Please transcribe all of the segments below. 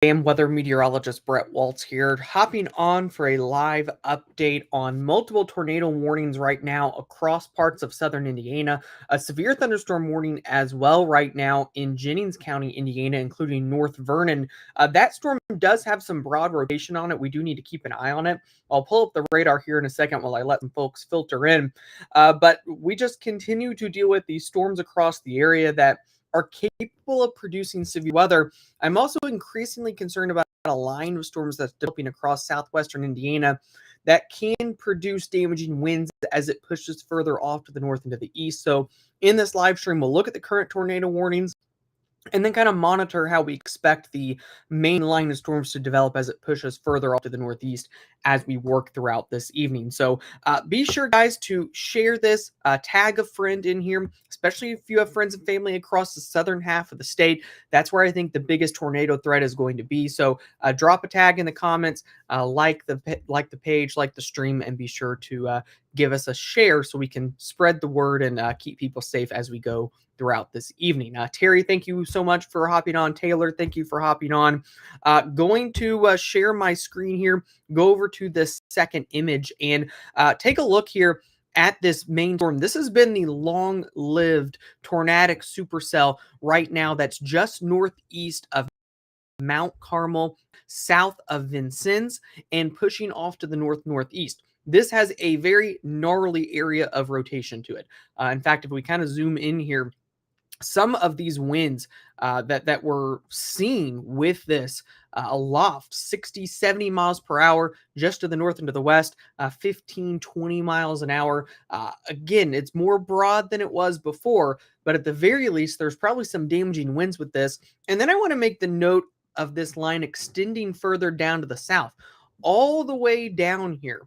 AM weather meteorologist Brett Waltz here, hopping on for a live update on multiple tornado warnings right now across parts of southern Indiana. A severe thunderstorm warning as well right now in Jennings County, Indiana, including North Vernon. That storm does have some broad rotation on it. We do need to keep an eye on it. I'll pull up the radar here in a second while I let some folks filter in. But we just continue to deal with these storms across the area that are capable of producing severe weather. I'm also increasingly concerned about a line of storms that's developing across southwestern Indiana that can produce damaging winds as it pushes further off to the north and to the east. So, in this live stream, we'll look at the current tornado warnings and then kind of monitor how we expect the main line of storms to develop as it pushes further off to the northeast as we work throughout this evening. So be sure, guys, to share this, tag a friend in here, especially if you have friends and family across the southern half of the state. That's where I think the biggest tornado threat is going to be. So drop a tag in the comments, like the page, like the stream, and be sure to give us a share so we can spread the word and keep people safe as we go throughout this evening. Terry, thank you so much for hopping on. Taylor, thank you for hopping on. Going to share my screen here, go over to this second image and take a look here at this main storm. This has been the long-lived tornadic supercell right now that's just northeast of Mount Carmel, south of Vincennes, and pushing off to the northeast. This has a very gnarly area of rotation to it. In fact, if we kind of zoom in here, some of these winds that we're seeing with this aloft 60 70 miles per hour just to the north and to the west, 15 20 miles an hour. Again, it's more broad than it was before, but at the very least there's probably some damaging winds with this. And then I want to make the note of this line extending further down to the south, all the way down here,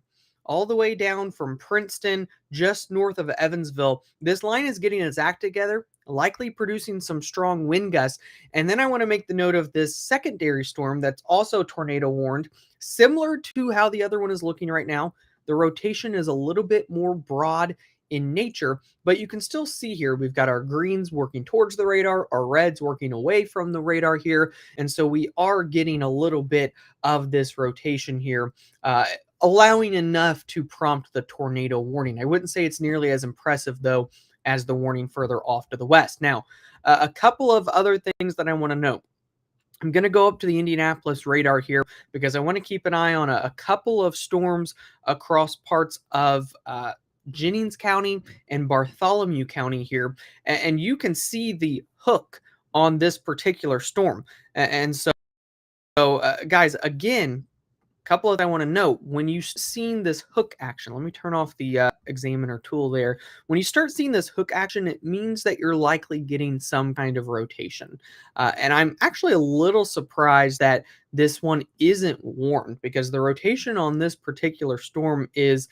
all the way down from Princeton, just north of Evansville. This line is getting its act together, likely producing some strong wind gusts. And then I want to make the note of this secondary storm that's also tornado warned, similar to how the other one is looking right now. The rotation is a little bit more broad in nature, but you can still see here we've got our greens working towards the radar, our reds working away from the radar here. And so we are getting a little bit of this rotation here, allowing enough to prompt the tornado warning. I wouldn't say it's nearly as impressive, though, as the warning further off to the west. Now, a couple of other things that I want to note. I'm going to go up to the Indianapolis radar here because I want to keep an eye on a couple of storms across parts of Jennings County and Bartholomew County here. And you can see the hook on this particular storm. And so, guys, again, couple of I want to note, when you've seen this hook action, let me turn off the examiner tool there. When you start seeing this hook action, it means that you're likely getting some kind of rotation. And I'm actually a little surprised that this one isn't warned, because the rotation on this particular storm is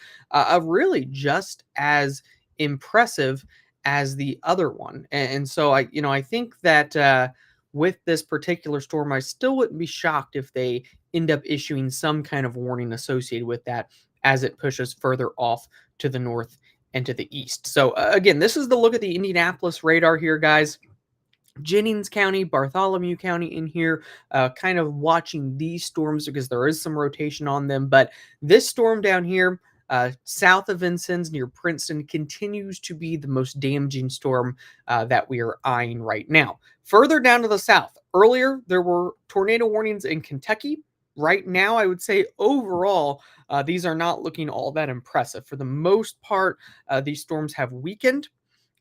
really just as impressive as the other one. And so I think that with this particular storm, I still wouldn't be shocked if they end up issuing some kind of warning associated with that as it pushes further off to the north and to the east. So again, this is the look at the Indianapolis radar here, guys. Jennings County, Bartholomew County in here, kind of watching these storms because there is some rotation on them. But this storm down here, south of Vincennes near Princeton, continues to be the most damaging storm that we are eyeing right now. Further down to the south, earlier there were tornado warnings in Kentucky. Right now, I would say overall, these are not looking all that impressive. For the most part, these storms have weakened,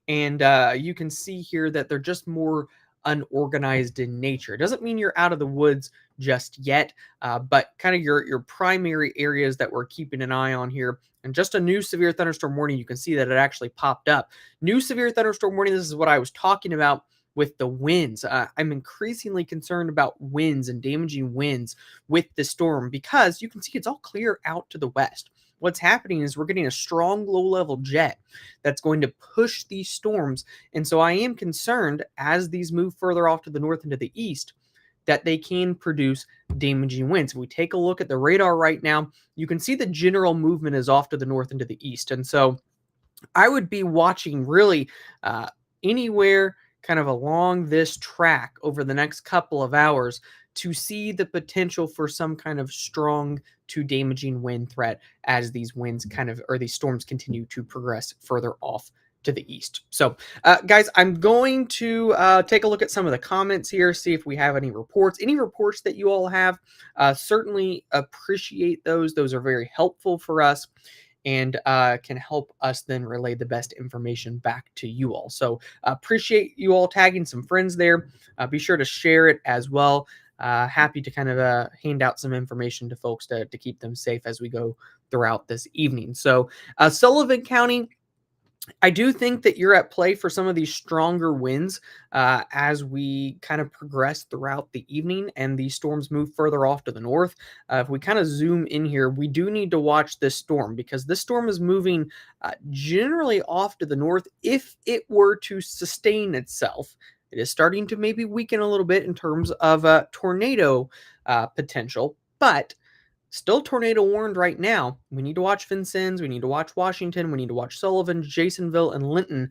and you can see here that they're just more unorganized in nature. It doesn't mean you're out of the woods just yet, but kind of your primary areas that we're keeping an eye on here. And just a new severe thunderstorm warning, you can see that it actually popped up. New severe thunderstorm warning, this is what I was talking about with the winds. I'm increasingly concerned about winds and damaging winds with the storm because you can see it's all clear out to the west. What's happening is we're getting a strong low-level jet that's going to push these storms. And so I am concerned as these move further off to the north and to the east that they can produce damaging winds. If we take a look at the radar right now, you can see the general movement is off to the north and to the east. And so I would be watching really anywhere kind of along this track over the next couple of hours to see the potential for some kind of strong to damaging wind threat as these winds or these storms continue to progress further off to the east. So, guys, I'm going to take a look at some of the comments here, see if we have any reports. Any reports that you all have, certainly appreciate those. Those are very helpful for us and can help us then relay the best information back to you all. So, appreciate you all tagging some friends there. Be sure to share it as well. Happy to kind of hand out some information to folks to keep them safe as we go throughout this evening. So, Sullivan County, I do think that you're at play for some of these stronger winds as we kind of progress throughout the evening and these storms move further off to the north. If we kind of zoom in here, we do need to watch this storm because this storm is moving generally off to the north. If it were to sustain itself, it is starting to maybe weaken a little bit in terms of tornado potential, but still tornado warned right now. We need to watch Vincennes. We need to watch Washington. We need to watch Sullivan, Jasonville, and Linton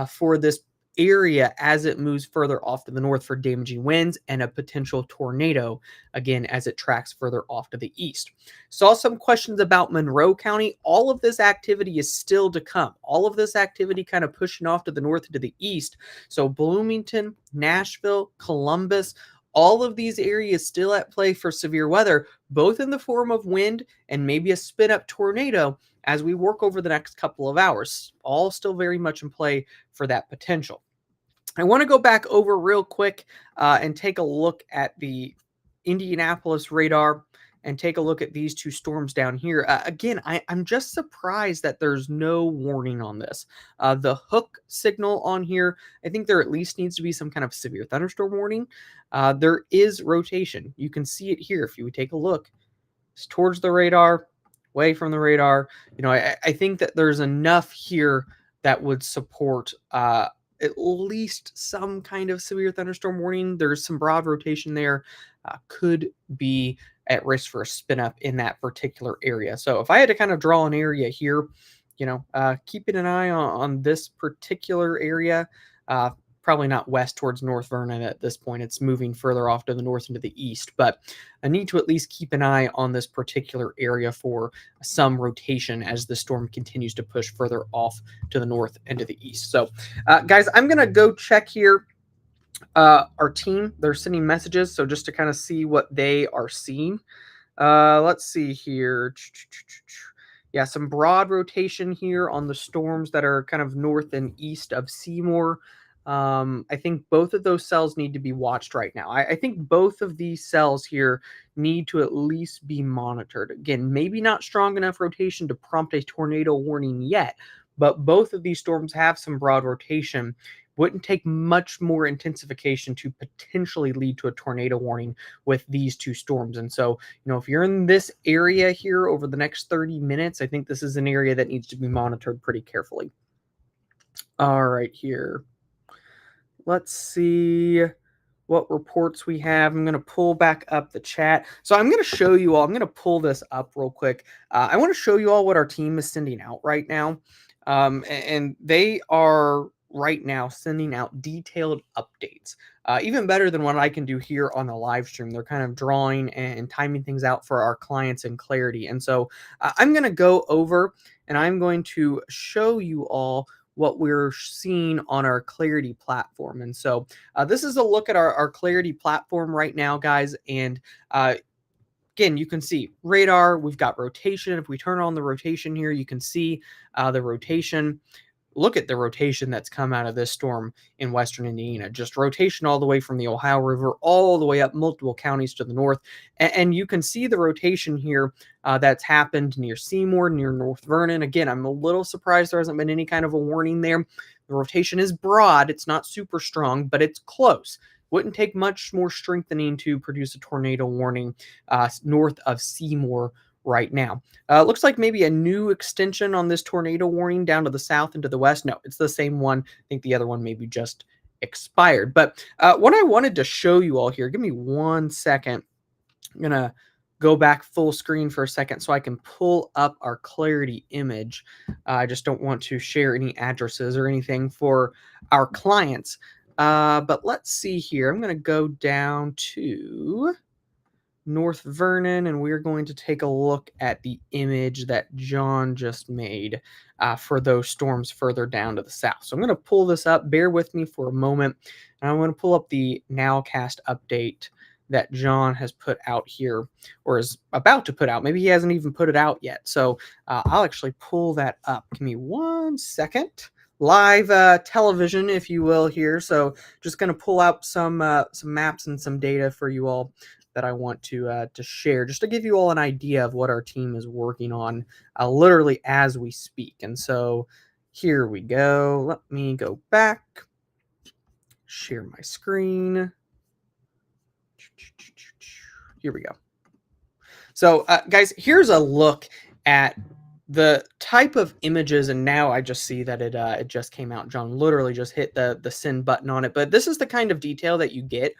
for this area as it moves further off to the north for damaging winds and a potential tornado, again, as it tracks further off to the east. Saw some questions about Monroe County. All of this activity is still to come. All of this activity kind of pushing off to the north and to the east. So Bloomington, Nashville, Columbus, all of these areas still at play for severe weather, both in the form of wind and maybe a spin up tornado as we work over the next couple of hours. All still very much in play for that potential. I want to go back over real quick and take a look at the Indianapolis radar and take a look at these two storms down here. Again, I'm just surprised that there's no warning on this. The hook signal on here, I think there at least needs to be some kind of severe thunderstorm warning. There is rotation. You can see it here if you would take a look. It's towards the radar, away from the radar. I think that there's enough here that would support at least some kind of severe thunderstorm warning. There's some broad rotation there. Could be at risk for a spin up in that particular area. So if I had to kind of draw an area here, keeping an eye on this particular area, probably not west towards North Vernon at this point. It's moving further off to the north and to the east, but I need to at least keep an eye on this particular area for some rotation as the storm continues to push further off to the north and to the east. So, guys, I'm going to go check here. Our team, they're sending messages, so just to kind of see what they are seeing. Let's see here. Yeah, some broad rotation here on the storms that are kind of north and east of Seymour. I think both of those cells need to be watched right now. I think both of these cells here need to at least be monitored. Again, maybe not strong enough rotation to prompt a tornado warning yet, but both of these storms have some broad rotation. Wouldn't take much more intensification to potentially lead to a tornado warning with these two storms. And so, if you're in this area here over the next 30 minutes, I think this is an area that needs to be monitored pretty carefully. All right, here. Let's see what reports we have. I'm going to pull back up the chat. So I'm going to show you all, I'm going to pull this up real quick. I want to show you all what our team is sending out right now. And they are right now sending out detailed updates, even better than what I can do here on the live stream. They're kind of drawing and timing things out for our clients in clarity. And so I'm going to go over and I'm going to show you all what we're seeing on our Clarity platform. And so this is a look at our Clarity platform right now, guys. And again, you can see radar, we've got rotation. If we turn on the rotation here, you can see the rotation. Look at the rotation that's come out of this storm in western Indiana. Just rotation all the way from the Ohio River all the way up multiple counties to the north. And you can see the rotation here that's happened near Seymour, near North Vernon. Again, I'm a little surprised there hasn't been any kind of a warning there. The rotation is broad. It's not super strong, but it's close. Wouldn't take much more strengthening to produce a tornado warning north of Seymour right now. Looks like maybe a new extension on this tornado warning down to the south and to the west. No, it's the same one. I think the other one maybe just expired. But what I wanted to show you all here, give me 1 second. I'm going to go back full screen for a second so I can pull up our Clarity image. I just don't want to share any addresses or anything for our clients. But let's see here. I'm going to go down to North Vernon, and we're going to take a look at the image that John just made for those storms further down to the south. So I'm going to pull this up. Bear with me for a moment, and I'm going to pull up the Nowcast update that John has put out here, or is about to put out. Maybe he hasn't even put it out yet. So I'll actually pull that up. Give me 1 second. Live television, if you will, here. So just going to pull out some maps and some data for you all that I want to share, just to give you all an idea of what our team is working on, literally as we speak. And so here we go. Let me go back, share my screen. Here we go. So, guys, here's a look at the type of images, and now I just see that it just came out. John literally just hit the send button on it, but this is the kind of detail that you get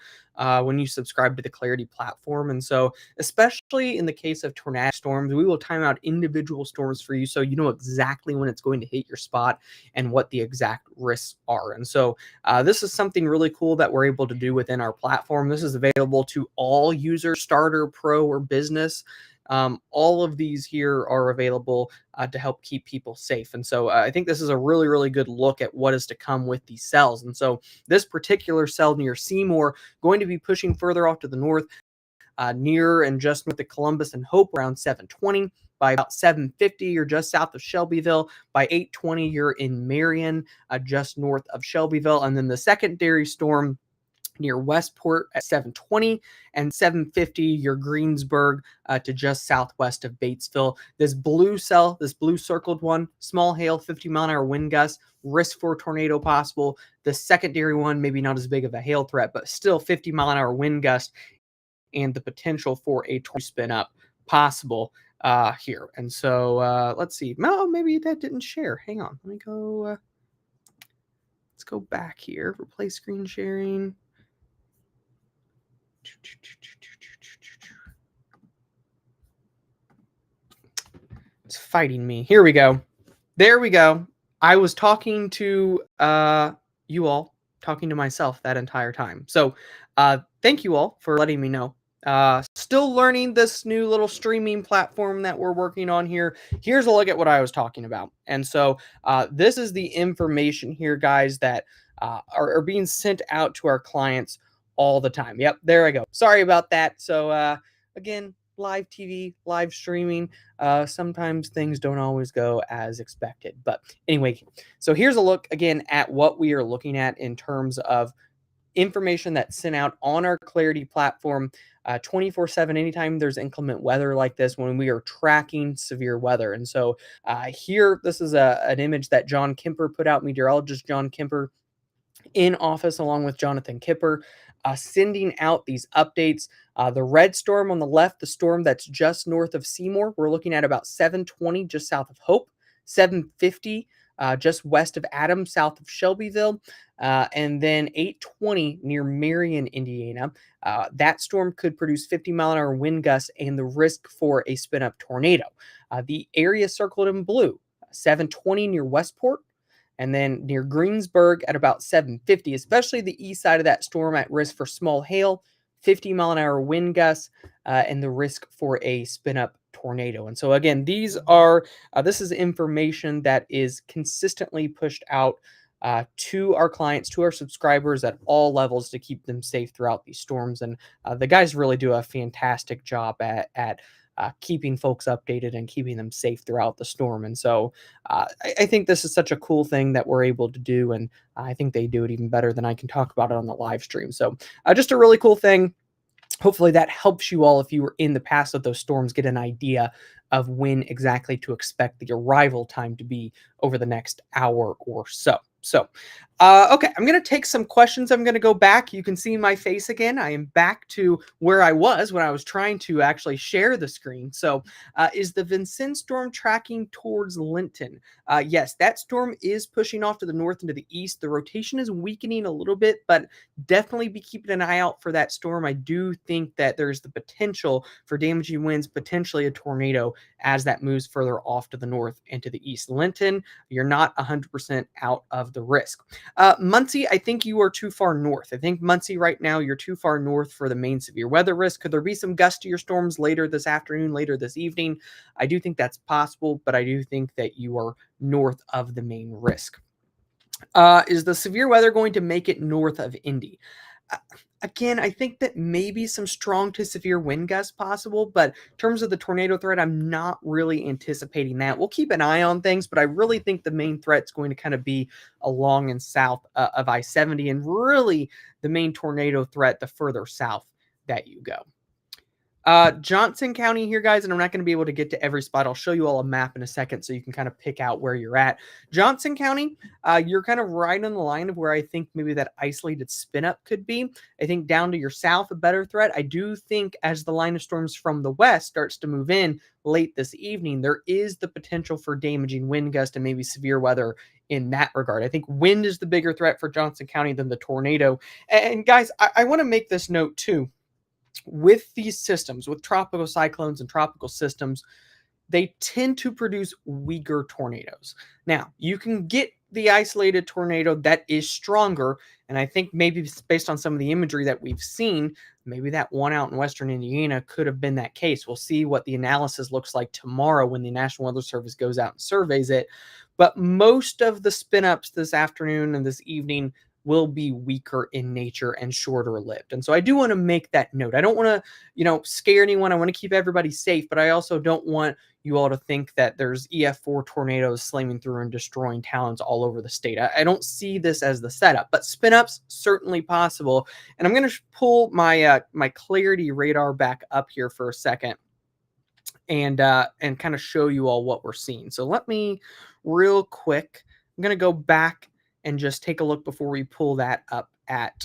when you subscribe to the Clarity platform. And so, especially in the case of tornadic storms, we will time out individual storms for you, so you know exactly when it's going to hit your spot and what the exact risks are. And so, this is something really cool that we're able to do within our platform. This is available to all users, starter, pro, or business. All of these here are available to help keep people safe. And so I think this is a really, really good look at what is to come with these cells. And so this particular cell near Seymour going to be pushing further off to the north, near and just north of Columbus and Hope around 720. By about 7:50, you're just south of Shelbyville. By 8:20, you're in Marion, just north of Shelbyville. And then the secondary storm near Westport at 7:20, and 7:50 your Greensburg to just southwest of Batesville. This blue cell, this blue circled one, small hail, 50-mile-an-hour wind gusts, risk for tornado possible. The secondary one, maybe not as big of a hail threat, but still 50-mile-an-hour wind gust and the potential for a tornado spin up possible here. And so let's see. No, maybe that didn't share. Hang on. Let me go. Let's go back here. Replace screen sharing. It's fighting me. Here we go. There we go. I was talking to you all, talking to myself that entire time. So thank you all for letting me know. Still learning this new little streaming platform that we're working on here. Here's a look at what I was talking about. And so this is the information here, guys, that are being sent out to our clients all the time. Yep, there I go. Sorry about that. So again, live TV, live streaming. Sometimes things don't always go as expected. But anyway, so here's a look again at what we are looking at in terms of information that's sent out on our Clarity platform 24/7 anytime there's inclement weather like this, when we are tracking severe weather. And so here, this is an image that John Kemper put out, meteorologist John Kemper, in office along with Jonathan Kipper, sending out these updates. The red storm on the left, the storm that's just north of Seymour, we're looking at about 7:20 just south of Hope, 7:50 just west of Adams, south of Shelbyville, and then 8:20 near Marion, Indiana. That storm could produce 50-mile-an-hour wind gusts and the risk for a spin-up tornado. The area circled in blue, 7:20 near Westport, and then near Greensburg at about 7:50, especially the east side of that storm at risk for small hail, 50-mile-an-hour wind gusts, and the risk for a spin-up tornado. And so again, these are this is information that is consistently pushed out to our clients, to our subscribers at all levels to keep them safe throughout these storms. And the guys really do a fantastic job at keeping folks updated and keeping them safe throughout the storm. And so I think this is such a cool thing that we're able to do. And I think they do it even better than I can talk about it on the live stream. So just a really cool thing. Hopefully that helps you all, if you were in the past of those storms, get an idea of when exactly to expect the arrival time to be over the next hour or so. So, okay, I'm going to take some questions. I'm going to go back. You can see my face again. I am back to where I was when I was trying to actually share the screen. So, is the Vincennes storm tracking towards Linton? Yes, that storm is pushing off to the north and to the east. The rotation is weakening a little bit, but definitely be keeping an eye out for that storm. I do think that there's the potential for damaging winds, potentially a tornado, as that moves further off to the north and to the east. Linton, you're not 100% out of the risk. Muncie, I think you are too far north. I think Muncie right now, you're too far north for the main severe weather risk. Could there be some gustier storms later this afternoon, later this evening? I do think that's possible, but I do think that you are north of the main risk. Is the severe weather going to make it north of Indy? Uh, Again, I think that maybe some strong to severe wind gusts possible, but in terms of the tornado threat, I'm not really anticipating that. We'll keep an eye on things, but I really think the main threat is going to kind of be along and south of I-70, and really the main tornado threat the further south that you go. Johnson County here, guys, and I'm not going to be able to get to every spot. I'll show you all a map in a second so you can kind of pick out where you're at. Johnson County, you're kind of right on the line of where I think maybe that isolated spin up could be. I think down to your south, a better threat. I do think as the line of storms from the west starts to move in late this evening, there is the potential for damaging wind gust and maybe severe weather in that regard. I think wind is the bigger threat for Johnson County than the tornado. And guys, I want to make this note too. With these systems, with tropical cyclones and tropical systems, they tend to produce weaker tornadoes. Now, you can get the isolated tornado that is stronger, and I think maybe based on some of the imagery that we've seen, maybe that one out in western Indiana could have been that case. We'll see what the analysis looks like tomorrow when the National Weather Service goes out and surveys it. But most of the spin-ups this afternoon and this evening will be weaker in nature and shorter lived. And so I do want to make that note. I don't want to, scare anyone. I want to keep everybody safe, but I also don't want you all to think that there's EF4 tornadoes slamming through and destroying towns all over the state. I don't see this as the setup, but spin-ups certainly possible. And I'm going to pull my my Clarity radar back up here for a second and kind of show you all what we're seeing. So let me real quick, I'm going to go back and just take a look before we pull that up at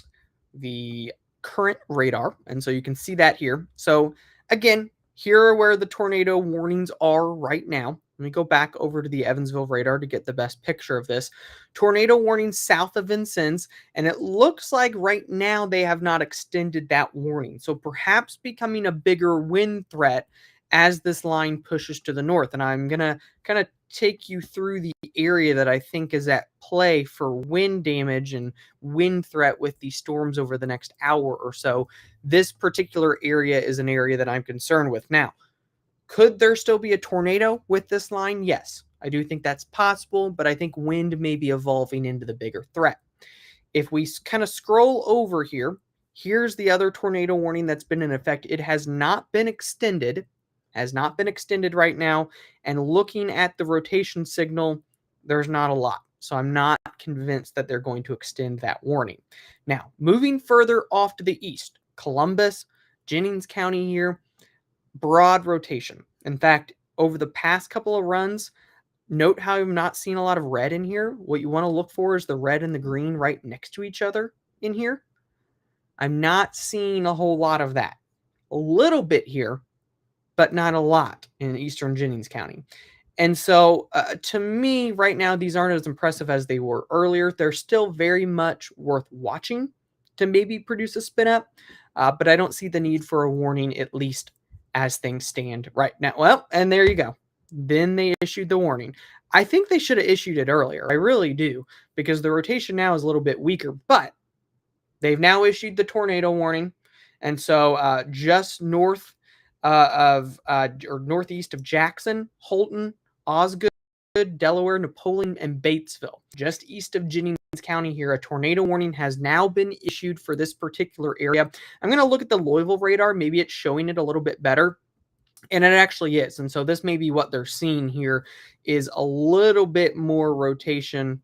the current radar. And so you can see that here. So again, here are where the tornado warnings are right now. Let me go back over to the Evansville radar to get the best picture of this. Tornado warning south of Vincennes, and it looks like right now they have not extended that warning. So perhaps becoming a bigger wind threat as this line pushes to the north. And I'm going to kind of take you through the area that I think is at play for wind damage and wind threat with these storms over the next hour or so. This particular area is an area that I'm concerned with. Now, could there still be a tornado with this line? Yes, I do think that's possible, but I think wind may be evolving into the bigger threat. If we kind of scroll over here, here's the other tornado warning that's been in effect. It has not been extended right now. And looking at the rotation signal, there's not a lot. So I'm not convinced that they're going to extend that warning. Now, moving further off to the east, Columbus, Jennings County here, broad rotation. In fact, over the past couple of runs, note how I've not seen a lot of red in here. What you want to look for is the red and the green right next to each other in here. I'm not seeing a whole lot of that. A little bit here, but not a lot in eastern Jennings County. And so to me right now, these aren't as impressive as they were earlier. They're still very much worth watching to maybe produce a spin up, but I don't see the need for a warning, at least as things stand right now. Well, and there you go. Then they issued the warning. I think they should have issued it earlier. I really do, because the rotation now is a little bit weaker, but they've now issued the tornado warning. And so just north or northeast of Jackson, Holton, Osgood, Delaware, Napoleon, and Batesville, just east of Jennings County here, a tornado warning has now been issued for this particular area. I'm going to look at the Louisville radar. Maybe it's showing it a little bit better. And it actually is. And so this may be what they're seeing here is a little bit more rotation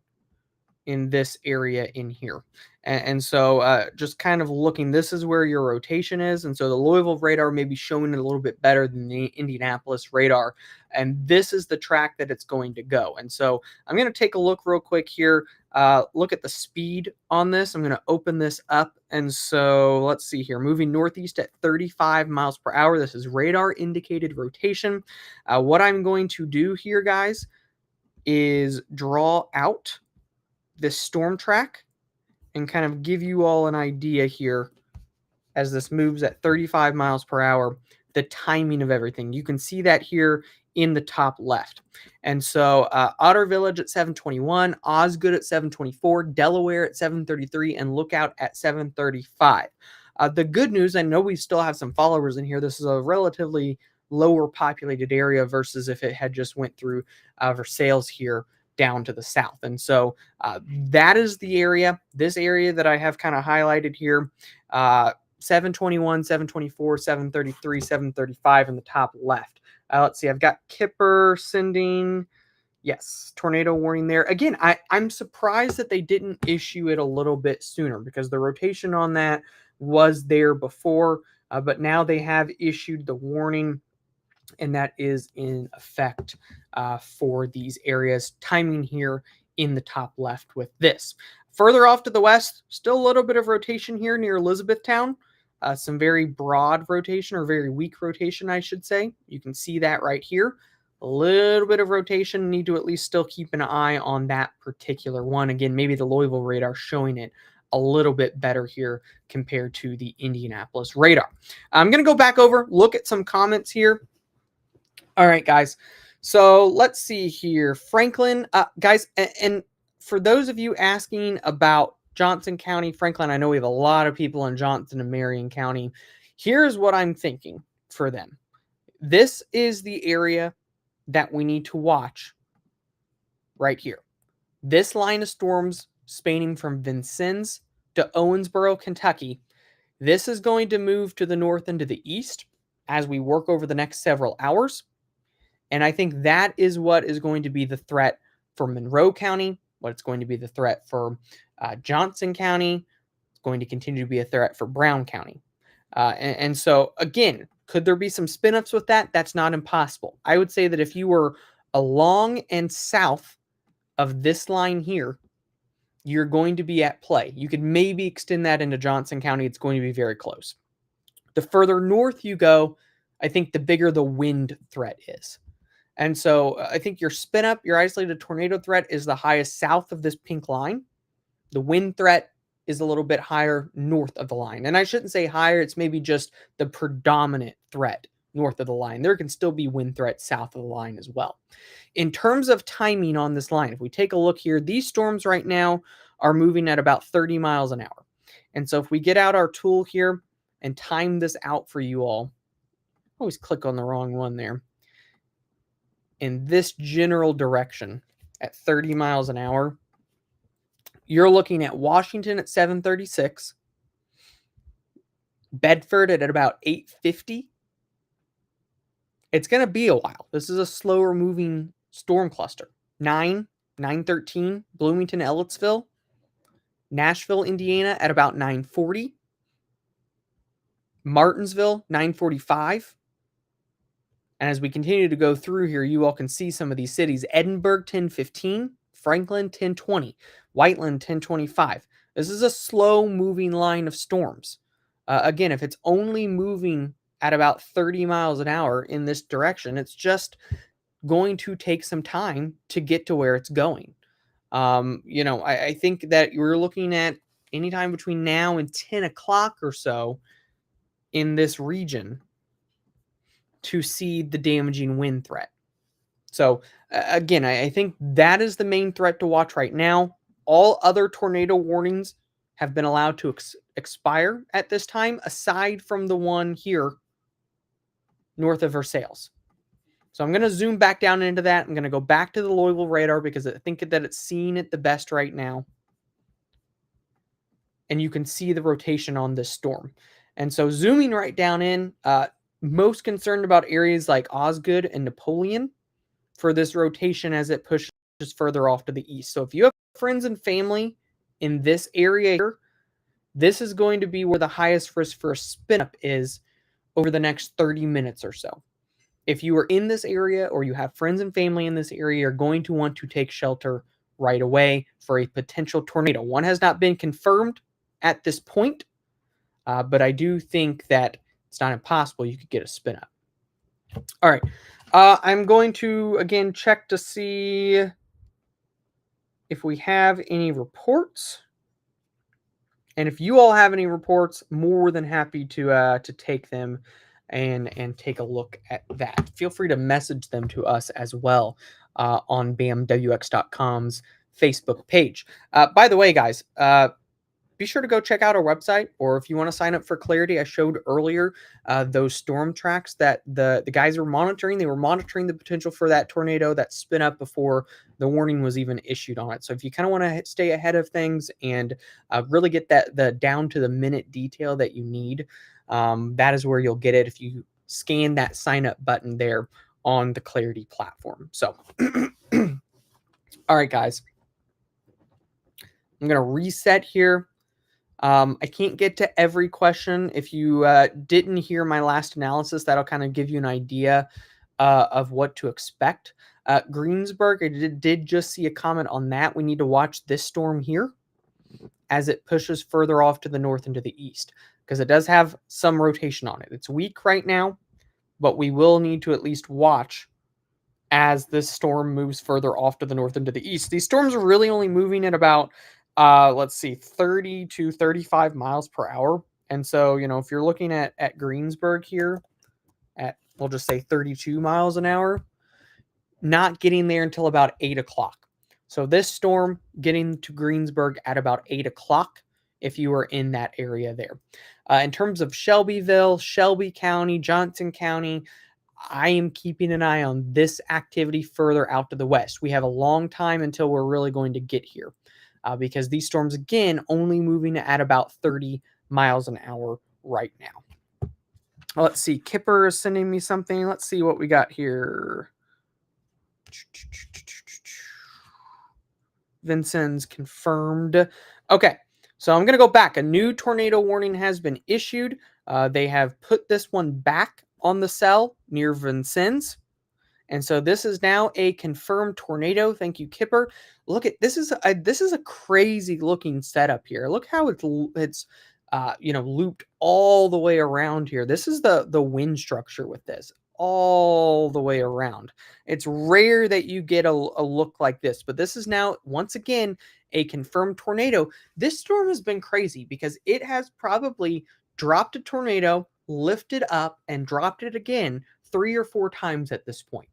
in this area in here. And so just kind of looking, this is where your rotation is. And so the Louisville radar may be showing it a little bit better than the Indianapolis radar. And this is the track that it's going to go. And so I'm going to take a look real quick here. Look at the speed on this. I'm going to open this up. And so let's see here, moving northeast at 35 miles per hour. This is radar indicated rotation. What I'm going to do here, guys, is draw out this storm track and kind of give you all an idea here as this moves at 35 miles per hour, the timing of everything. You can see that here in the top left. And so Otter Village at 721, Osgood at 724, Delaware at 733, and Lookout at 735. The good news, I know we still have some followers in here. This is a relatively lower populated area versus if it had just went through Versailles here down to the south. And so that is the area, this area that I have kind of highlighted here, 721, 724, 733, 735 in the top left. Let's see, I've got Kipper sending, yes, tornado warning there. Again, I'm surprised that they didn't issue it a little bit sooner because the rotation on that was there before, but now they have issued the warning, and that is in effect for these areas. Timing here in the top left with this. Further off to the west, still a little bit of rotation here near Elizabethtown. Some very broad rotation, or very weak rotation, I should say. You can see that right here. A little bit of rotation. Need to at least still keep an eye on that particular one. Again, maybe the Louisville radar showing it a little bit better here compared to the Indianapolis radar. I'm going to go back over, look at some comments here. All right, guys. So let's see here. Franklin, guys, and for those of you asking about Johnson County, Franklin, I know we have a lot of people in Johnson and Marion County. Here's what I'm thinking for them. This is the area that we need to watch right here. This line of storms spanning from Vincennes to Owensboro, Kentucky. This is going to move to the north and to the east as we work over the next several hours. And I think that is what is going to be the threat for Monroe County, what it's going to be the threat for Johnson County. It's going to continue to be a threat for Brown County. And so, again, could there be some spin-ups with that? That's not impossible. I would say that if you were along and south of this line here, you're going to be at play. You could maybe extend that into Johnson County. It's going to be very close. The further north you go, I think the bigger the wind threat is. And so I think your spin up, your isolated tornado threat is the highest south of this pink line. The wind threat is a little bit higher north of the line. And I shouldn't say higher, it's maybe just the predominant threat north of the line. There can still be wind threats south of the line as well. In terms of timing on this line, if we take a look here, these storms right now are moving at about 30 miles an hour. And so if we get out our tool here and time this out for you all, I always click on the wrong one there. In this general direction at 30 miles an hour, you're looking at Washington at 736, Bedford at about 850. It's going to be a while. This is a slower moving storm cluster. 913, Bloomington, Ellettsville, Nashville, Indiana at about 940, Martinsville, 945. And as we continue to go through here, you all can see some of these cities. Edinburgh, 1015. Franklin, 1020. Whiteland, 1025. This is a slow-moving line of storms. Again, if it's only moving at about 30 miles an hour in this direction, it's just going to take some time to get to where it's going. I think that you're looking at anytime between now and 10 o'clock or so in this region to see the damaging wind threat. So again, I think that is the main threat to watch right now. All other tornado warnings have been allowed to expire at this time, aside from the one here north of Versailles. So I'm going to zoom back down into that. I'm going to go back to the Louisville radar because I think that it's seeing it the best right now. And you can see the rotation on this storm. And so zooming right down in, most concerned about areas like Osgood and Napoleon for this rotation as it pushes further off to the east. So if you have friends and family in this area here, this is going to be where the highest risk for a spin-up is over the next 30 minutes or so. If you are in this area or you have friends and family in this area, you're going to want to take shelter right away for a potential tornado. One has not been confirmed at this point, but I do think that it's not impossible you could get a spin up. All right. I'm going to, again, check to see if we have any reports. And if you all have any reports, more than happy to take them and take a look at that. Feel free to message them to us as well on BAMWX.com's Facebook page. By the way, guys, be sure to go check out our website, or if you want to sign up for Clarity, I showed earlier those storm tracks that the guys were monitoring. They were monitoring the potential for that tornado that spin up before the warning was even issued on it. So if you kind of want to stay ahead of things and really get the down to the minute detail that you need, that is where you'll get it if you scan that sign up button there on the Clarity platform. So, all right, guys, I'm going to reset here. I can't get to every question. If you didn't hear my last analysis, that'll kind of give you an idea of what to expect. Greensburg, I did just see a comment on that. We need to watch this storm here as it pushes further off to the north and to the east, because it does have some rotation on it. It's weak right now, but we will need to at least watch as this storm moves further off to the north and to the east. These storms are really only moving at about, let's see, 30 to 35 miles per hour. And so, if you're looking at Greensburg here at, we'll just say 32 miles an hour, not getting there until about 8 o'clock. So this storm getting to Greensburg at about 8 o'clock if you are in that area there. In terms of Shelbyville, Shelby County, Johnson County, I am keeping an eye on this activity further out to the west. We have a long time until we're really going to get here because these storms, again, only moving at about 30 miles an hour right now. Let's see. Kipper is sending me something. Let's see what we got here. Vincennes confirmed. Okay, so I'm going to go back. A new tornado warning has been issued. They have put this one back on the cell near Vincennes. And so this is now a confirmed tornado. Thank you, Kipper. Look at this is a crazy looking setup here. Look how it's looped all the way around here. This is the wind structure with this all the way around. It's rare that you get a look like this, but this is now once again a confirmed tornado. This storm has been crazy because it has probably dropped a tornado, lifted up, and dropped it again 3 or 4 times at this point.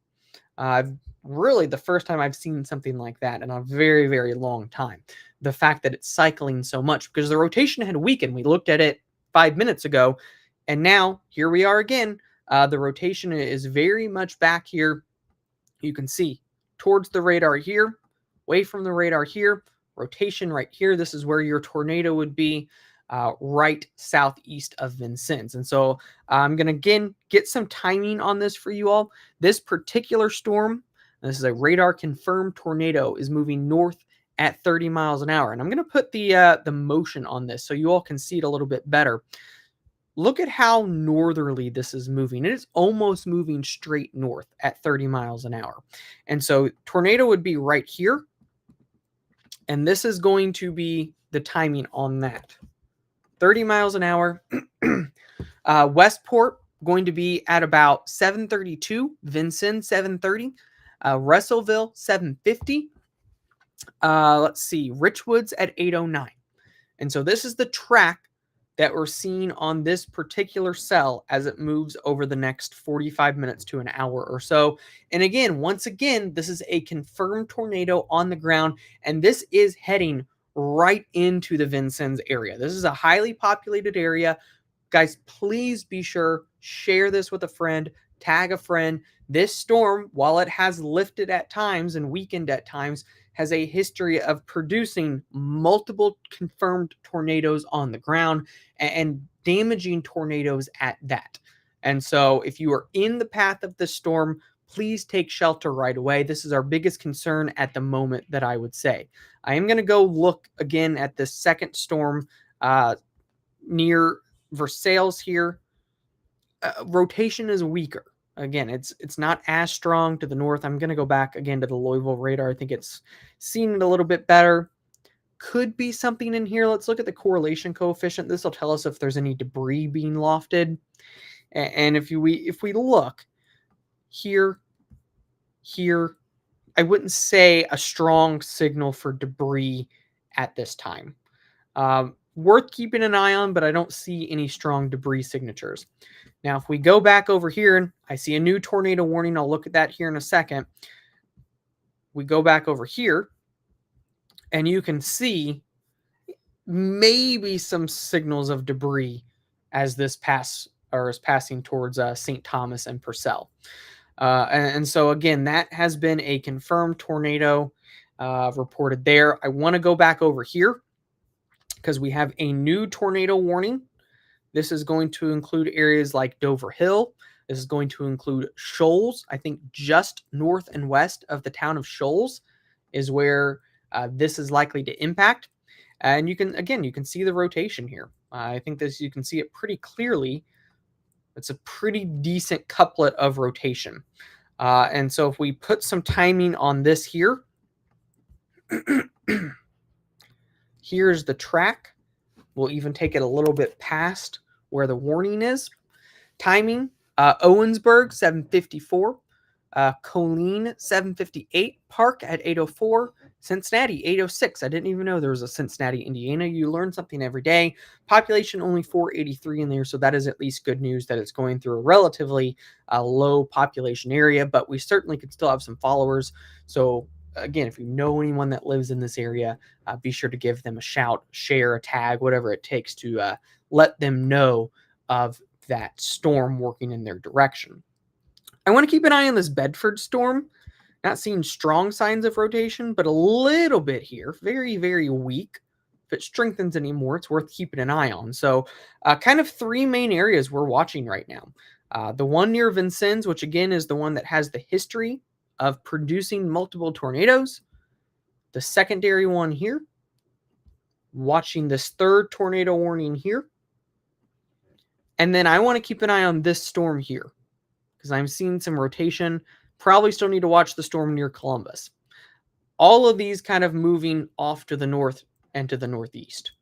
Really the first time I've seen something like that in a very, very long time. The fact that it's cycling so much because the rotation had weakened. We looked at it 5 minutes ago, and now here we are again. The rotation is very much back here. You can see towards the radar here, away from the radar here, rotation right here. This is where your tornado would be. Right southeast of Vincennes. And so I'm going to again get some timing on this for you all. This particular storm, this is a radar confirmed tornado, is moving north at 30 miles an hour. And I'm going to put the motion on this so you all can see it a little bit better. Look at how northerly this is moving. It is almost moving straight north at 30 miles an hour. And so tornado would be right here. And this is going to be the timing on that. 30 miles an hour. Westport going to be at about 7:32. Vincennes 7:30. Russellville 7:50. Let's see. Richwoods at 8:09. And so this is the track that we're seeing on this particular cell as it moves over the next 45 minutes to an hour or so. And again, once again, this is a confirmed tornado on the ground, and this is heading right into the Vincennes area. This is a highly populated area. Guys, please be sure, share this with a friend, tag a friend. This storm, while it has lifted at times and weakened at times, has a history of producing multiple confirmed tornadoes on the ground and damaging tornadoes at that. And so if you are in the path of the storm, please take shelter right away. This is our biggest concern at the moment, that I would say. I am going to go look again at the second storm near Versailles here. Rotation is weaker. Again, it's not as strong to the north. I'm going to go back again to the Louisville radar. I think it's seen it a little bit better. Could be something in here. Let's look at the correlation coefficient. This will tell us if there's any debris being lofted. And if we look here, I wouldn't say a strong signal for debris at this time. worth keeping an eye on, but I don't see any strong debris signatures. Now, if we go back over here, and I see a new tornado warning, I'll look at that here in a second. We go back over here, and you can see maybe some signals of debris as this is passing towards St. Thomas and Purcell. And so again, that has been a confirmed tornado reported there. I want to go back over here because we have a new tornado warning. This is going to include areas like Dover Hill. This is going to include Shoals. I think just north and west of the town of Shoals is where this is likely to impact. And you can see the rotation here. I think you can see it pretty clearly. It's a pretty decent couplet of rotation. And so if we put some timing on this here, here's the track. We'll even take it a little bit past where the warning is. Timing, Owensburg, 7:54. Colleen, 7:58. Park at 8:04. Cincinnati, 8:06. I didn't even know there was a Cincinnati, Indiana. You learn something every day. Population only 483 in there, so that is at least good news that it's going through a relatively low population area, but we certainly could still have some followers. So again, if you know anyone that lives in this area, be sure to give them a shout, share, a tag, whatever it takes to let them know of that storm working in their direction. I want to keep an eye on this Bedford storm. Not seeing strong signs of rotation, but a little bit here. Very, very weak. If it strengthens anymore, it's worth keeping an eye on. So kind of three main areas we're watching right now. The one near Vincennes, which again is the one that has the history of producing multiple tornadoes. The secondary one here. Watching this third tornado warning here. And then I want to keep an eye on this storm here because I'm seeing some rotation. Probably still need to watch the storm near Columbus. All of these kind of moving off to the north and to the northeast.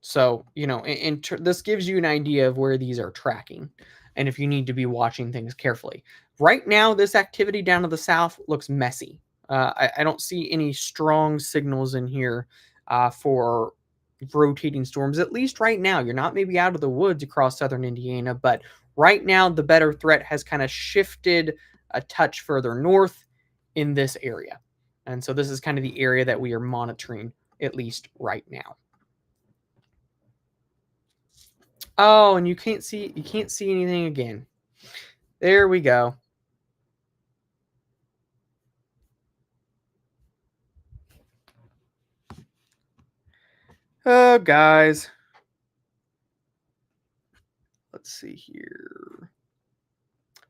So, this gives you an idea of where these are tracking and if you need to be watching things carefully. Right now, this activity down to the south looks messy. I don't see any strong signals in here for rotating storms, at least right now. You're not maybe out of the woods across southern Indiana, but right now the better threat has kind of shifted a touch further north in this area. And so this is kind of the area that we are monitoring, at least right now. Oh, and you can't see anything again. There we go. Oh, guys. Let's see here.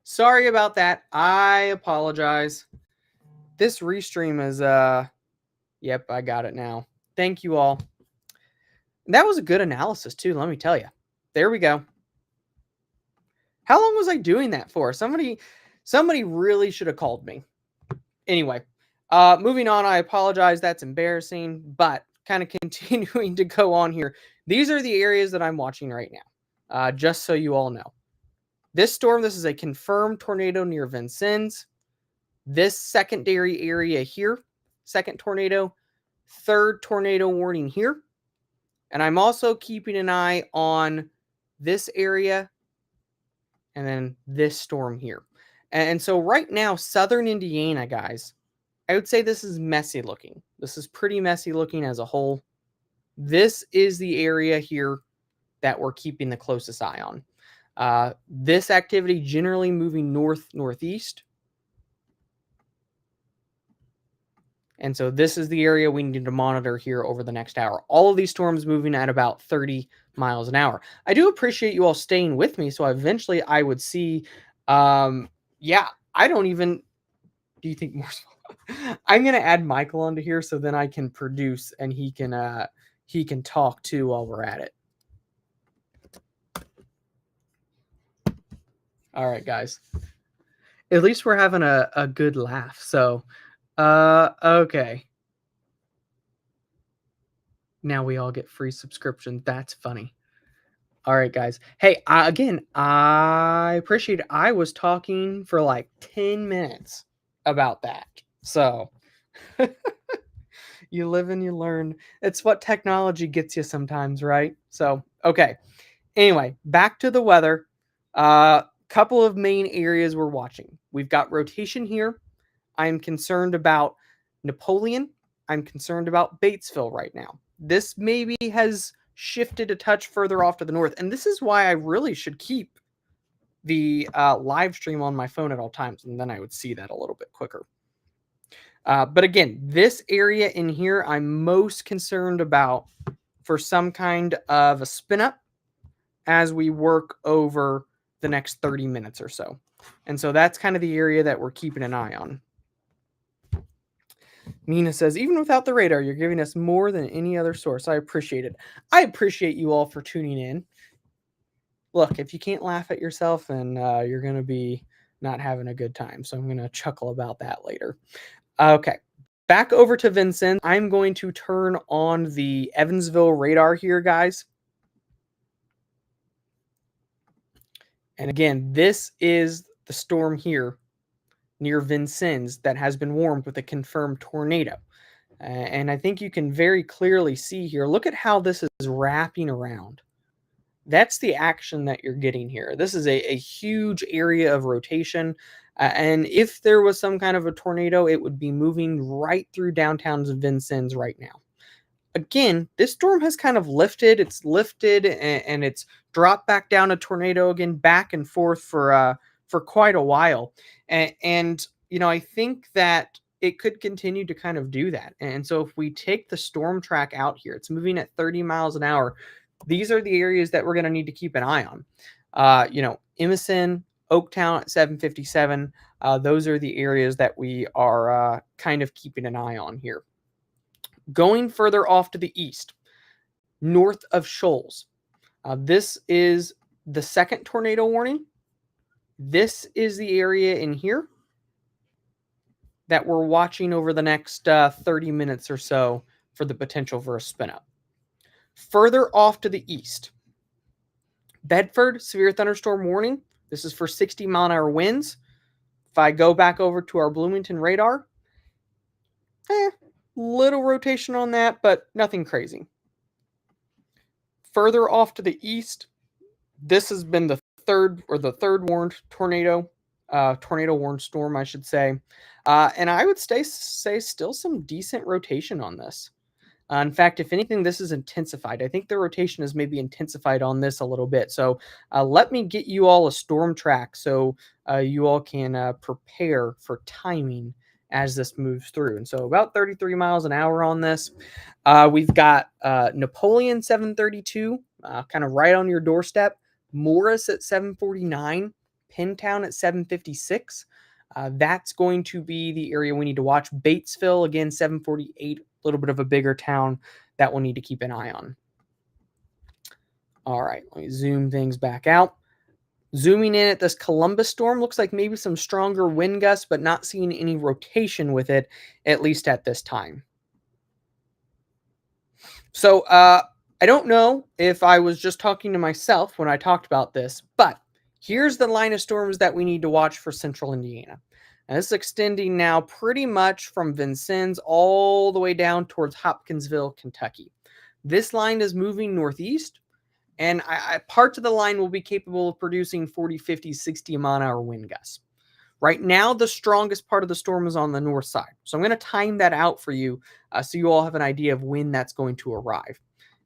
Sorry about that. I apologize. This restream is, yep, I got it now. Thank you all. That was a good analysis too, let me tell you. There we go. How long was I doing that for? Somebody really should have called me. Anyway, moving on, I apologize. That's embarrassing, but kind of continuing to go on here. These are the areas that I'm watching right now, just so you all know. This storm, this is a confirmed tornado near Vincennes. This secondary area here, second tornado, third tornado warning here. And I'm also keeping an eye on this area and then this storm here. And so right now, southern Indiana, guys, I would say this is messy looking. This is pretty messy looking as a whole. This is the area here that we're keeping the closest eye on. This activity generally moving northeast. And so this is the area we need to monitor here over the next hour. All of these storms moving at about 30 miles an hour. I do appreciate you all staying with me. So eventually I would see, yeah, I don't even, do you think more? I'm going to add Michael onto here so then I can produce and he can talk too while we're at it. All right, guys. At least we're having a good laugh. So, okay. Now we all get free subscriptions. That's funny. All right, guys. Hey, again, I appreciate it. I was talking for like 10 minutes about that. So, You live and you learn. It's what technology gets you sometimes, right? So, okay. Anyway, back to the weather. Couple of main areas we're watching. We've got rotation here. I'm concerned about Napoleon. I'm concerned about Batesville right now. This maybe has shifted a touch further off to the north, and this is why I really should keep the live stream on my phone at all times, and then I would see that a little bit quicker. But again, this area in here, I'm most concerned about for some kind of a spin up as we work over the next 30 minutes or so. And so that's kind of the area that we're keeping an eye on. Mina says, even without the radar, you're giving us more than any other source. I appreciate it. I appreciate you all for tuning in. Look, if you can't laugh at yourself, then you're going to be not having a good time. So I'm going to chuckle about that later. Okay, back over to Vincennes. I'm going to turn on the Evansville radar here, guys. And again, this is the storm here near Vincennes that has been warmed with a confirmed tornado. And I think you can very clearly see here, look at how this is wrapping around. That's the action that you're getting here. This is a huge area of rotation. And if there was some kind of a tornado, it would be moving right through downtown Vincennes right now. Again, this storm has kind of lifted. It's lifted and it's dropped back down a tornado again, back and forth for quite a while. And you know, I think that it could continue to kind of do that. And so if we take the storm track out here, it's moving at 30 miles an hour. These are the areas that we're going to need to keep an eye on. You know, Emerson, Oaktown at 757. Those are the areas that we are kind of keeping an eye on here. Going further off to the east, north of Shoals. This is the second tornado warning. This is the area in here that we're watching over the next 30 minutes or so for the potential for a spin up. Further off to the east, Bedford, severe thunderstorm warning. This is for 60-mile-an-hour winds. If I go back over to our Bloomington radar, little rotation on that, but nothing crazy. Further off to the east, this has been the third warned tornado warned storm, I should say. And I would say still some decent rotation on this. In fact, if anything, this is intensified. I think the rotation is maybe intensified on this a little bit. So let me get you all a storm track so you all can prepare for timing as this moves through. And so about 33 miles an hour on this. We've got Napoleon 732, kind of right on your doorstep. Morris at 749. Pentown at 756. That's going to be the area we need to watch. Batesville, again, 748, a little bit of a bigger town that we'll need to keep an eye on. All right, let me zoom things back out. Zooming in at this Columbus storm, looks like maybe some stronger wind gusts, but not seeing any rotation with it, at least at this time. So I don't know if I was just talking to myself when I talked about this, but here's the line of storms that we need to watch for central Indiana. And this is extending now pretty much from Vincennes all the way down towards Hopkinsville, Kentucky. This line is moving northeast, and parts of the line will be capable of producing 40, 50, 60 mile-an-hour wind gusts. Right now, the strongest part of the storm is on the north side. So I'm going to time that out for you so you all have an idea of when that's going to arrive.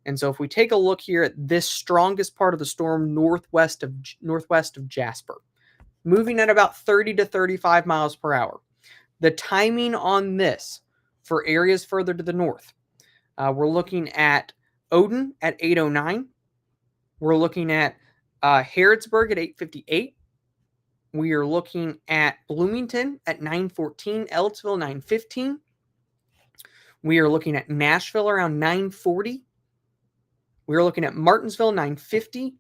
And so if we take a look here at this strongest part of the storm northwest of Jasper, moving at about 30 to 35 miles per hour. The timing on this for areas further to the north, we're looking at Odin at 8:09. We're looking at Harrodsburg at 8:58. We are looking at Bloomington at 9:14, Ellettsville 9:15. We are looking at Nashville around 9:40. We are looking at Martinsville 9:50.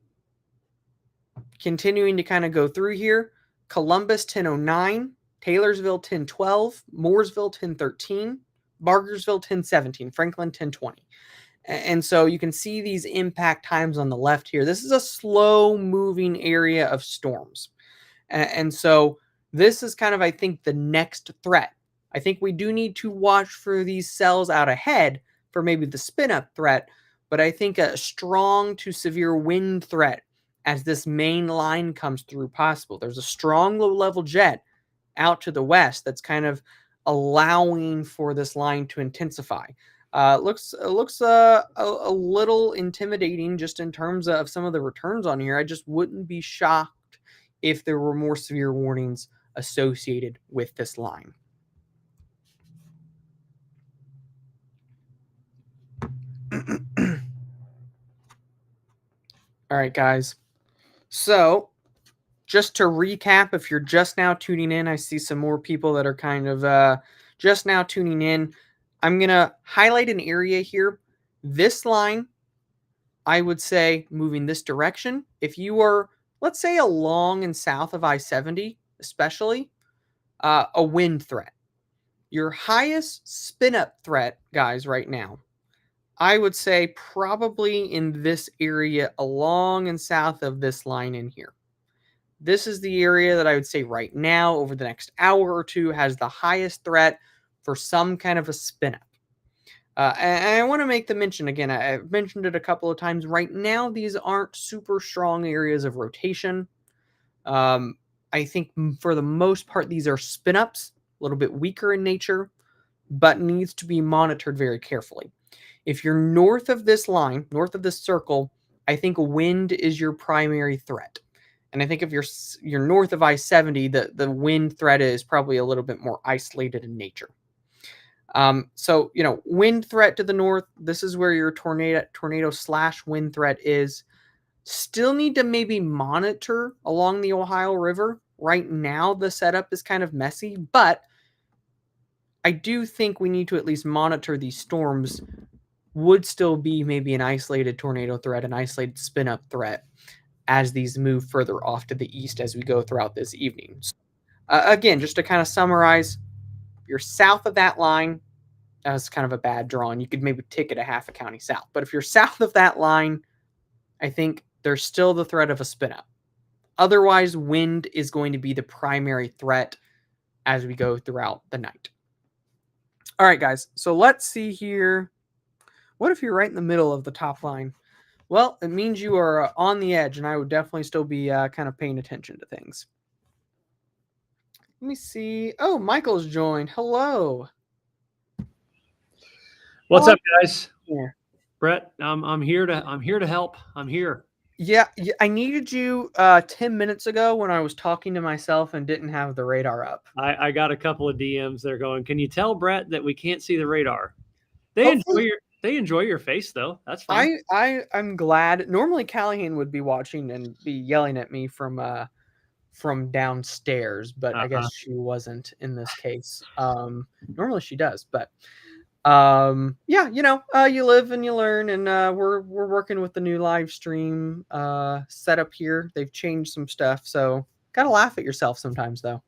Continuing to kind of go through here, Columbus 10:09, Taylorsville 10:12, Mooresville 10:13, Bargersville 10:17, Franklin 10:20. And so you can see these impact times on the left here. This is a slow moving area of storms. And so this is kind of, I think, the next threat. I think we do need to watch for these cells out ahead for maybe the spin up threat, but I think a strong to severe wind threat as this main line comes through possible. There's a strong low level jet out to the west that's kind of allowing for this line to intensify. Looks a little intimidating just in terms of some of the returns on here. I just wouldn't be shocked if there were more severe warnings associated with this line. All right, guys. So just to recap, if you're just now tuning in, I see some more people that are kind of just now tuning in. I'm going to highlight an area here. This line, I would say, moving this direction. If you are, let's say, along and south of I-70, especially, a wind threat. Your highest spin-up threat, guys, right now, I would say probably in this area along and south of this line in here. This is the area that I would say right now, over the next hour or two, has the highest threat for some kind of a spin-up. And I want to make the mention again, I've mentioned it a couple of times. Right now, these aren't super strong areas of rotation. I think for the most part, these are spin-ups, a little bit weaker in nature, but needs to be monitored very carefully. If you're north of this line, north of this circle, I think wind is your primary threat. And I think if you're north of I-70, the wind threat is probably a little bit more isolated in nature. So, wind threat to the north, this is where your tornado / wind threat is. Still need to maybe monitor along the Ohio River. Right now, the setup is kind of messy, but I do think we need to at least monitor these storms. Would still be maybe an isolated tornado threat, an isolated spin-up threat as these move further off to the east as we go throughout this evening. Again, just to kind of summarize, you're south of that line, that's kind of a bad draw, and you could maybe ticket a half a county south. But if you're south of that line, I think there's still the threat of a spin-up. Otherwise, wind is going to be the primary threat as we go throughout the night. All right, guys, so let's see here. What if you're right in the middle of the top line? Well, it means you are on the edge, and I would definitely still be kind of paying attention to things. Let me see. Oh, Michael's joined. Hello. What's up, guys? Yeah. Brett, I'm here to help. I'm here. Yeah, I needed you 10 minutes ago when I was talking to myself and didn't have the radar up. I got a couple of DMs there going, can you tell Brett that we can't see the radar? They enjoy your face though. That's fine. I'm glad. Normally Callahan would be watching and be yelling at me from downstairs, but I guess she wasn't in this case. Normally she does, but yeah, you live and you learn, and we're working with the new live stream setup here. They've changed some stuff, so gotta laugh at yourself sometimes though.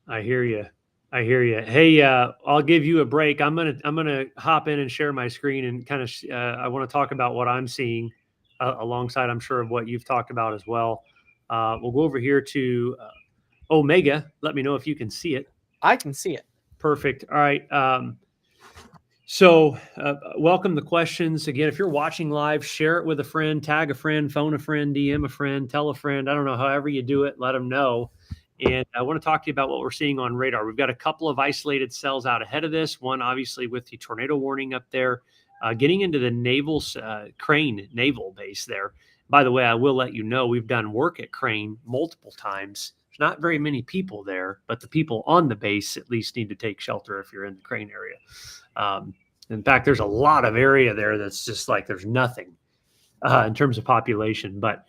I hear you. Hey, I'll give you a break. I'm gonna hop in and share my screen and kind of I want to talk about what I'm seeing alongside, I'm sure, of what you've talked about as well. We'll go over here to Omega. Let me know if you can see it. I can see it. Perfect. All right. So welcome the questions. Again, if you're watching live, share it with a friend, tag a friend, phone a friend, DM a friend, tell a friend. I don't know, however you do it, let them know. And I want to talk to you about what we're seeing on radar. We've got a couple of isolated cells out ahead of this. One, obviously, with the tornado warning up there, getting into the naval Crane naval base there. By the way, I will let you know, we've done work at Crane multiple times. There's not very many people there, but the people on the base at least need to take shelter if you're in the Crane area. In fact, there's a lot of area there that's just like there's nothing in terms of population. But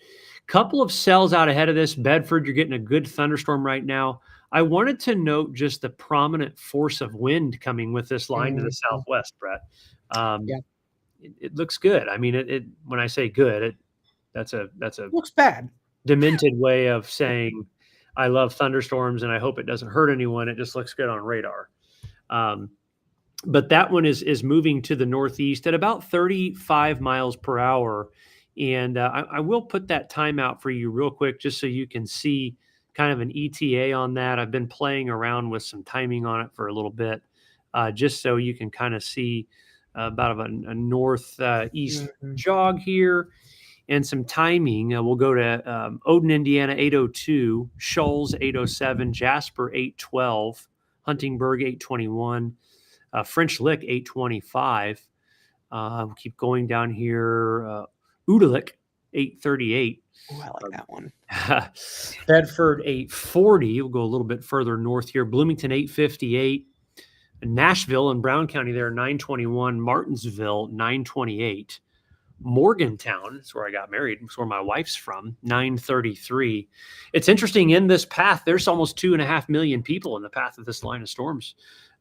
couple of cells out ahead of this. Bedford, you're getting a good thunderstorm right now. I wanted to note just the prominent force of wind coming with this line to the southwest, Brett. Yeah. It looks good. I mean, it when I say good, that's a looks bad, demented way of saying I love thunderstorms and I hope it doesn't hurt anyone. It just looks good on radar. But that one is moving to the northeast at about 35 miles per hour. And I will put that time out for you real quick, just so you can see kind of an ETA on that. I've been playing around with some timing on it for a little bit. just so you can kind of see about a northeast Mhm. jog here and some timing. We'll go to Odin, Indiana, 8:02, Shoals, 8:07, Jasper, 8:12, Huntingburg, 8:21, French Lick, 8:25. We'll keep going down here. Udalik, 8:38. Ooh, I like that one. Bedford, 8:40. We'll go a little bit further north here. Bloomington, 8:58. Nashville and Brown County there, 9:21. Martinsville, 9:28. Morgantown, that's where I got married. It's where my wife's from, 9:33. It's interesting, in this path, there's almost 2.5 million people in the path of this line of storms.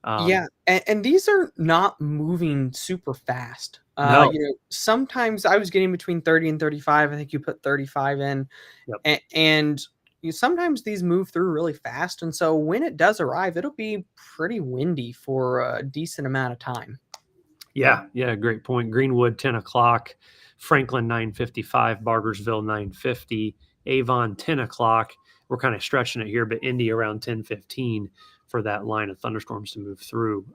Yeah, and these are not moving super fast. No. Sometimes I was getting between 30 and 35. I think you put 35 in. Yep. And sometimes these move through really fast. And so when it does arrive, it'll be pretty windy for a decent amount of time. Yeah, great point. Greenwood, 10 o'clock. Franklin, 9:55. Bargersville, 9:50. Avon, 10 o'clock. We're kind of stretching it here, but Indy around 10:15 for that line of thunderstorms to move through.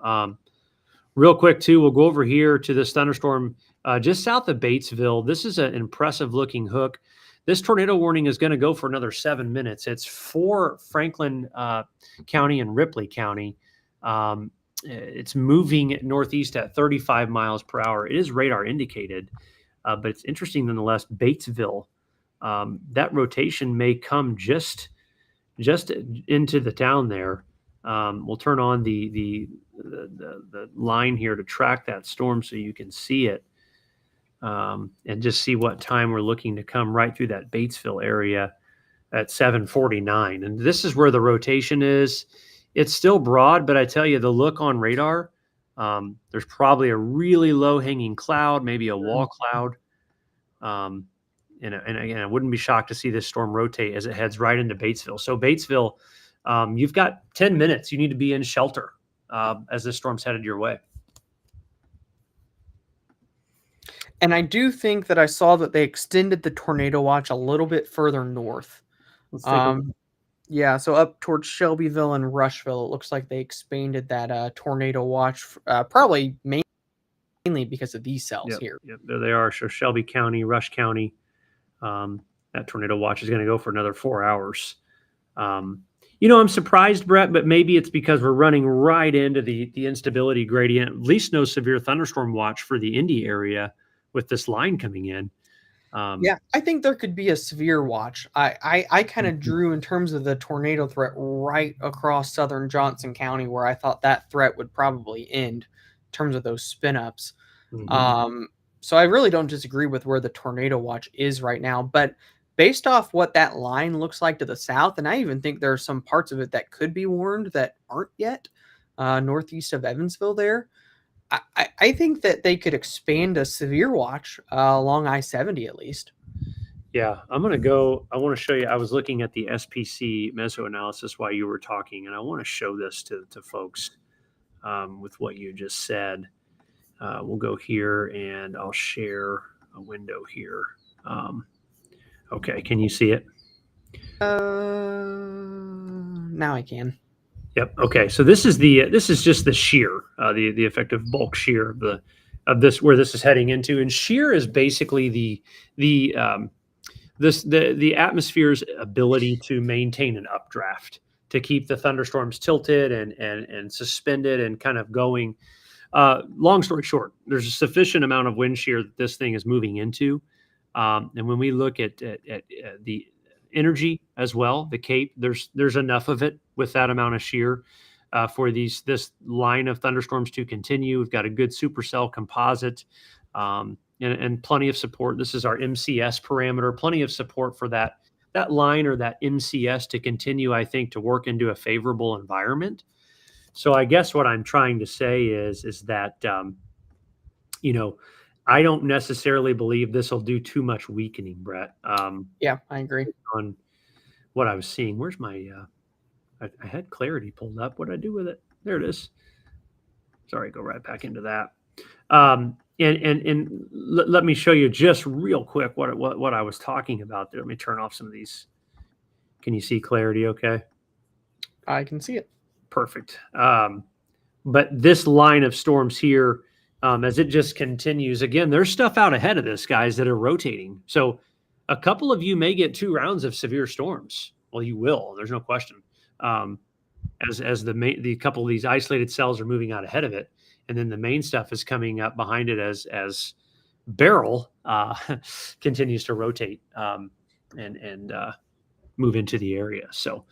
Real quick, too, we'll go over here to this thunderstorm just south of Batesville. This is an impressive looking hook. This tornado warning is going to go for another 7 minutes. It's for Franklin County and Ripley County. It's moving northeast at 35 miles per hour. It is radar indicated, but it's interesting nonetheless. Batesville, that rotation may come just into the town there. We'll turn on the line here to track that storm so you can see it, and just see what time we're looking to come right through that Batesville area at 7:49. And this is where the rotation is. It's still broad, but I tell you, the look on radar, there's probably a really low hanging cloud, maybe a wall cloud. And again, I wouldn't be shocked to see this storm rotate as it heads right into Batesville. So Batesville, you've got 10 minutes. You need to be in shelter as this storm's headed your way. And I do think that I saw that they extended the tornado watch a little bit further north. Let's take a look. Yeah, so up towards Shelbyville and Rushville, it looks like they expanded that tornado watch, probably mainly because of these cells here. Yep, there they are. So Shelby County, Rush County, that tornado watch is going to go for another 4 hours. I'm surprised, Brett, but maybe it's because we're running right into the instability gradient. At least no severe thunderstorm watch for the Indy area with this line coming in. Yeah, I think there could be a severe watch. I kind of drew in terms of the tornado threat right across southern Johnson County, where I thought that threat would probably end in terms of those spin ups. So I really don't disagree with where the tornado watch is right now. But based off what that line looks like to the south, and I even think there are some parts of it that could be warned that aren't yet, northeast of Evansville there. I think that they could expand a severe watch along I-70 at least. Yeah, I want to show you. I was looking at the SPC meso analysis while you were talking, and I want to show this to folks with what you just said. We'll go here, and I'll share a window here. Okay, can you see it? Now I can. Yep. Okay. So this is just the shear, the effective bulk shear of this where this is heading into, and shear is basically the atmosphere's ability to maintain an updraft, to keep the thunderstorms tilted and suspended and kind of going. Long story short, there's a sufficient amount of wind shear that this thing is moving into, and when we look at the energy as well, the Cape, there's enough of it with that amount of shear for this line of thunderstorms to continue. We've got a good supercell composite and plenty of support. This is our MCS parameter, plenty of support for that line or that MCS to continue, I think, to work into a favorable environment. So I guess what I'm trying to say is that I don't necessarily believe this will do too much weakening, Brett. Yeah, I agree. On what I was seeing. Where's my, I had Clarity pulled up. What did I do with it? There it is. Sorry, go right back into that. And let me show you just real quick what I was talking about there. Let me turn off some of these. Can you see Clarity okay? I can see it. Perfect. But this line of storms here, as it just continues, again, there's stuff out ahead of this, guys, that are rotating. So a couple of you may get 2 rounds of severe storms. Well, you will. There's no question. As the couple of these isolated cells are moving out ahead of it, and then the main stuff is coming up behind it as Beryl continues to rotate and move into the area. So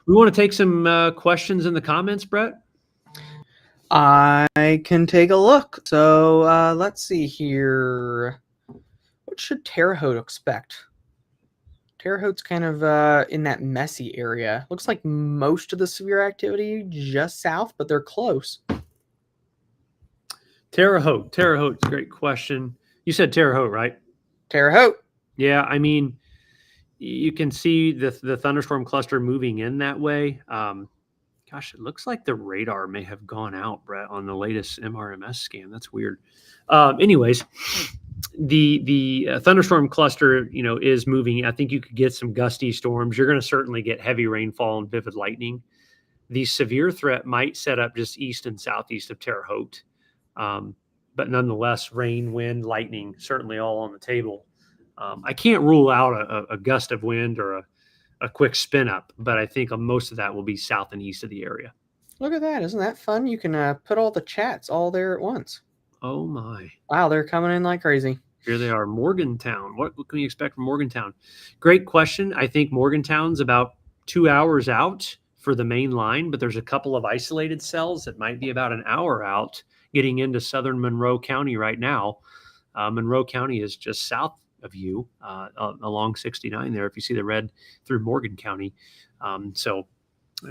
we want to take some questions in the comments, Brett. I can take a look. So let's see here. What should Terre Haute expect? Terre Haute's kind of in that messy area. Looks like most of the severe activity just south, but they're close. Terre Haute. Terre Haute, great question. You said Terre Haute, right? Terre Haute. Yeah, I mean, you can see the thunderstorm cluster moving in that way. Gosh, it looks like the radar may have gone out, Brett, on the latest MRMS scan. That's weird. Anyways, the thunderstorm cluster, is moving. I think you could get some gusty storms. You're going to certainly get heavy rainfall and vivid lightning. The severe threat might set up just east and southeast of Terre Haute. But nonetheless, rain, wind, lightning, certainly all on the table. I can't rule out a gust of wind or a quick spin up, but I think most of that will be south and east of the area. Look at that. Isn't that fun? You can put all the chats all there at once. Oh, my. Wow, they're coming in like crazy. Here they are. Morgantown. What can we expect from Morgantown? Great question. I think Morgantown's about 2 hours out for the main line, but there's a couple of isolated cells that might be about an hour out getting into southern Monroe County right now. Monroe County is just south of you along 69 there, if you see the red through Morgan County. So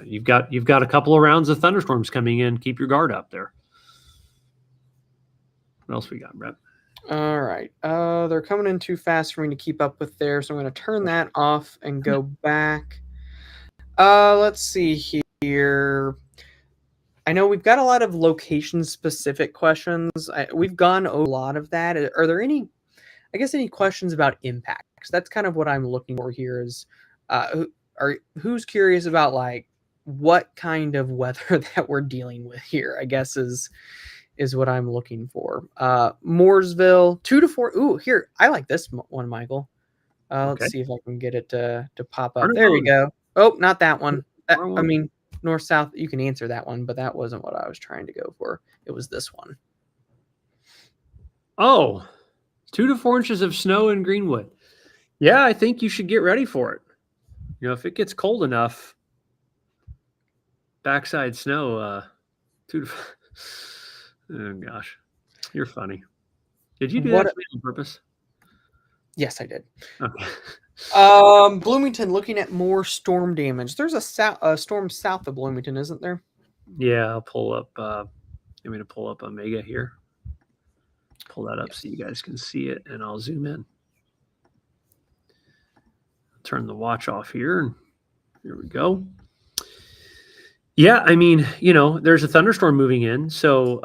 you've got a couple of rounds of thunderstorms coming in. Keep your guard up there. What else we got, Brett? All right. They're coming in too fast for me to keep up with there, so I'm going to turn that off and go back. Let's see here. I know we've got a lot of location-specific questions. We've gone over a lot of that. Are there any questions about impacts? That's kind of what I'm looking for here is who's curious about like what kind of weather that we're dealing with here, I guess is what I'm looking for. Mooresville, 2 to 4. Ooh, here, I like this one, Michael. Let's see if I can get it to pop up. There we go. Oh, not that one. I mean, north-south, you can answer that one, but that wasn't what I was trying to go for. It was this one. Oh, 2 to 4 inches of snow in Greenwood. Yeah, I think you should get ready for it. If it gets cold enough, backside snow, 2 to 4. Oh, gosh. You're funny. Did you do that on purpose? Yes, I did. Okay. Bloomington, looking at more storm damage. There's a storm south of Bloomington, isn't there? Yeah, I'll pull up. I'm going to pull up Omega here. Pull that up so you guys can see it, and I'll zoom in. Turn the watch off here, and here we go. Yeah, I mean, there's a thunderstorm moving in, so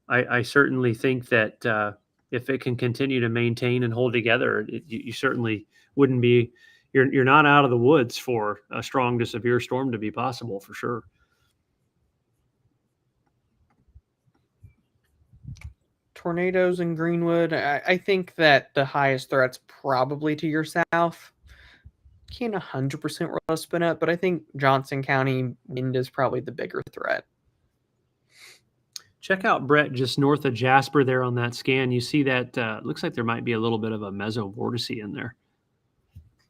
I certainly think that if it can continue to maintain and hold together, you certainly wouldn't be. You're not out of the woods for a strong to severe storm to be possible, for sure. Tornadoes in Greenwood. I think that the highest threat's probably to your south. Can't 100% roll a spin up, but I think Johnson County wind is probably the bigger threat. Check out Brett just north of Jasper there on that scan. You see that looks like there might be a little bit of a mesovortice in there,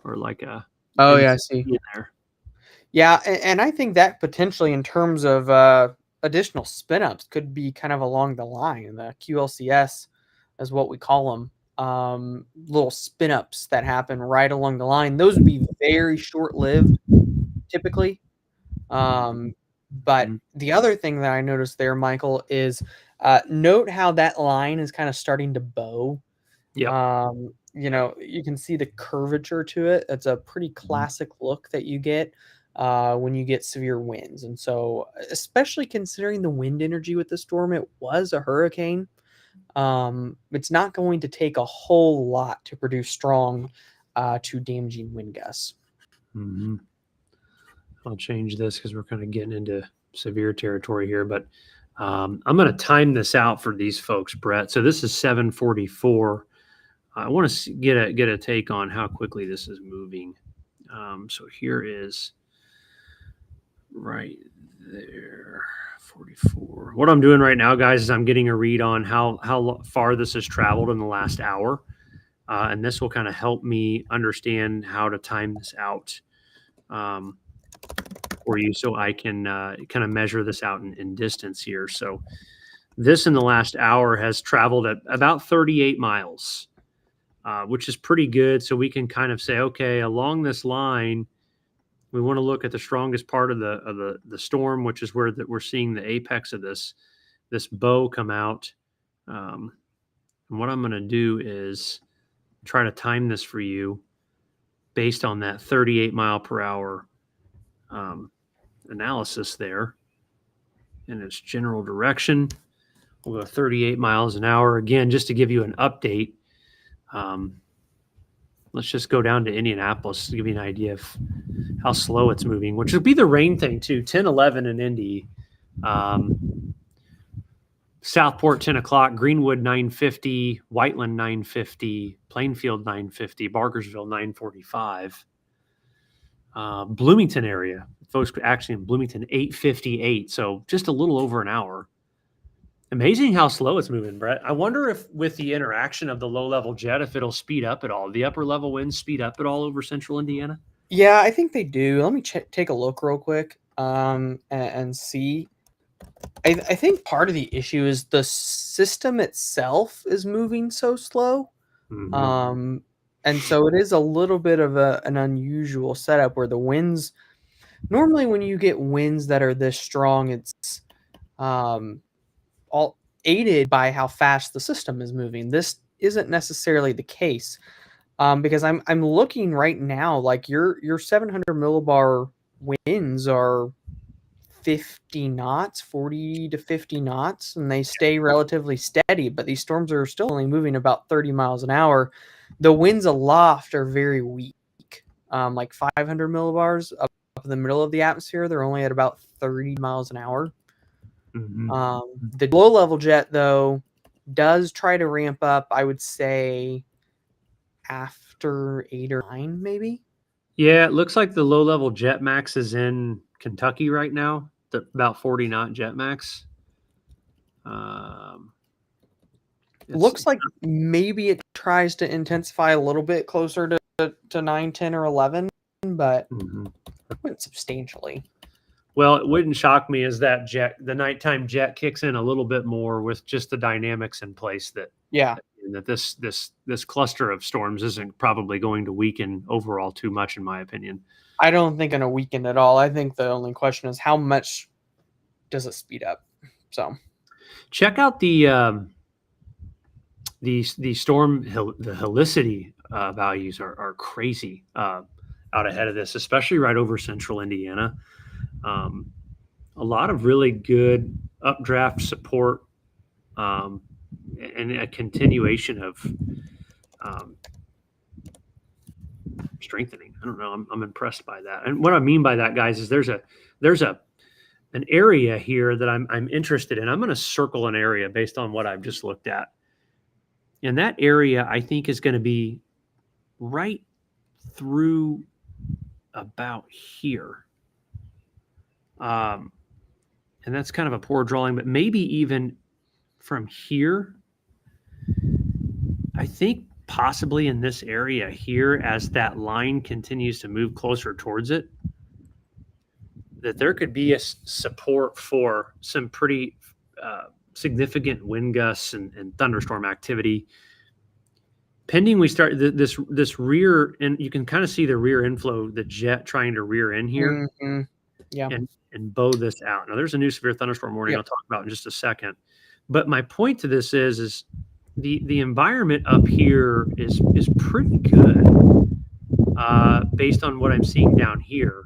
or like a I see in there. Yeah, and I think that potentially in terms of additional spin ups could be kind of along the line. The QLCS is what we call them. Little spin ups that happen right along the line. Those would be very short lived typically. But the other thing that I noticed there, Michael, is note how that line is kind of starting to bow. Yeah. You can see the curvature to it. It's a pretty classic look that you get when you get severe winds. And so, especially considering the wind energy with the storm, it was a hurricane. It's not going to take a whole lot to produce strong to damaging wind gusts. Mm-hmm. I'll change this because we're kind of getting into severe territory here, but I'm going to time this out for these folks, Brett. So this is 7:44. I want to get a take on how quickly this is moving. So here is right there, 44. What I'm doing right now, guys, is I'm getting a read on how far this has traveled in the last hour. And this will kind of help me understand how to time this out for you, so I can kind of measure this out in distance here. So this in the last hour has traveled at about 38 miles, which is pretty good. So we can kind of say, okay, along this line, we want to look at the strongest part of the storm, which is where we're seeing the apex of this bow come out. And what I'm going to do is try to time this for you based on that 38 mile per hour analysis there in its general direction. We'll go 38 miles an hour. Again, just to give you an update, let's just go down to Indianapolis to give you an idea of how slow it's moving, which would be the rain thing too. 10, 11 in Indy. Southport 10 o'clock, Greenwood 9:50, Whiteland 9:50, Plainfield 9:50, Barkersville 9:45. Bloomington area, folks actually in Bloomington 8:58, so just a little over an hour. Amazing how slow it's moving, Brett. I wonder if with the interaction of the low-level jet, if it'll speed up at all. The upper-level winds speed up at all over central Indiana? Yeah, I think they do. Let me take a look real quick and see. I think part of the issue is the system itself is moving so slow. Mm-hmm. And so it is a little bit of an unusual setup where the winds, normally when you get winds that are this strong, it's all aided by how fast the system is moving. This isn't necessarily the case, because I'm looking right now, like your 700 millibar winds are 50 knots, 40 to 50 knots, and they stay relatively steady, but these storms are still only moving about 30 miles an hour. The winds aloft are very weak, like 500 millibars up in the middle of the atmosphere. They're only at about 30 miles an hour. Mm-hmm. The low level jet, though, does try to ramp up, I would say, after 8 or 9, maybe. Yeah, it looks like the low-level jet max is in Kentucky right now, about 40 knot jet max. Looks like maybe it tries to intensify a little bit closer to 9, 10, or 11, but it went substantially. Well, it wouldn't shock me as that the nighttime jet kicks in a little bit more with just the dynamics in place that this cluster of storms isn't probably going to weaken overall too much, in my opinion. I don't think it'll weaken at all. I think the only question is how much does it speed up. So check out the storm the helicity values are crazy out ahead of this, especially right over central Indiana. A lot of really good updraft support and a continuation of strengthening. I don't know. I'm impressed by that. And what I mean by that, guys, is there's an area here that I'm interested in. I'm going to circle an area based on what I've just looked at. And that area, I think, is going to be right through about here. And that's kind of a poor drawing, but maybe even from here, I think possibly in this area here, as that line continues to move closer towards it, that there could be a support for some pretty significant wind gusts and thunderstorm activity. Pending we start this rear, and you can kind of see the rear inflow, the jet trying to rear in here. Mm-hmm. Yeah. And bow this out. Now, there's a new severe thunderstorm warning I'll talk about in just a second. But my point to this is the environment up here is pretty good based on what I'm seeing down here.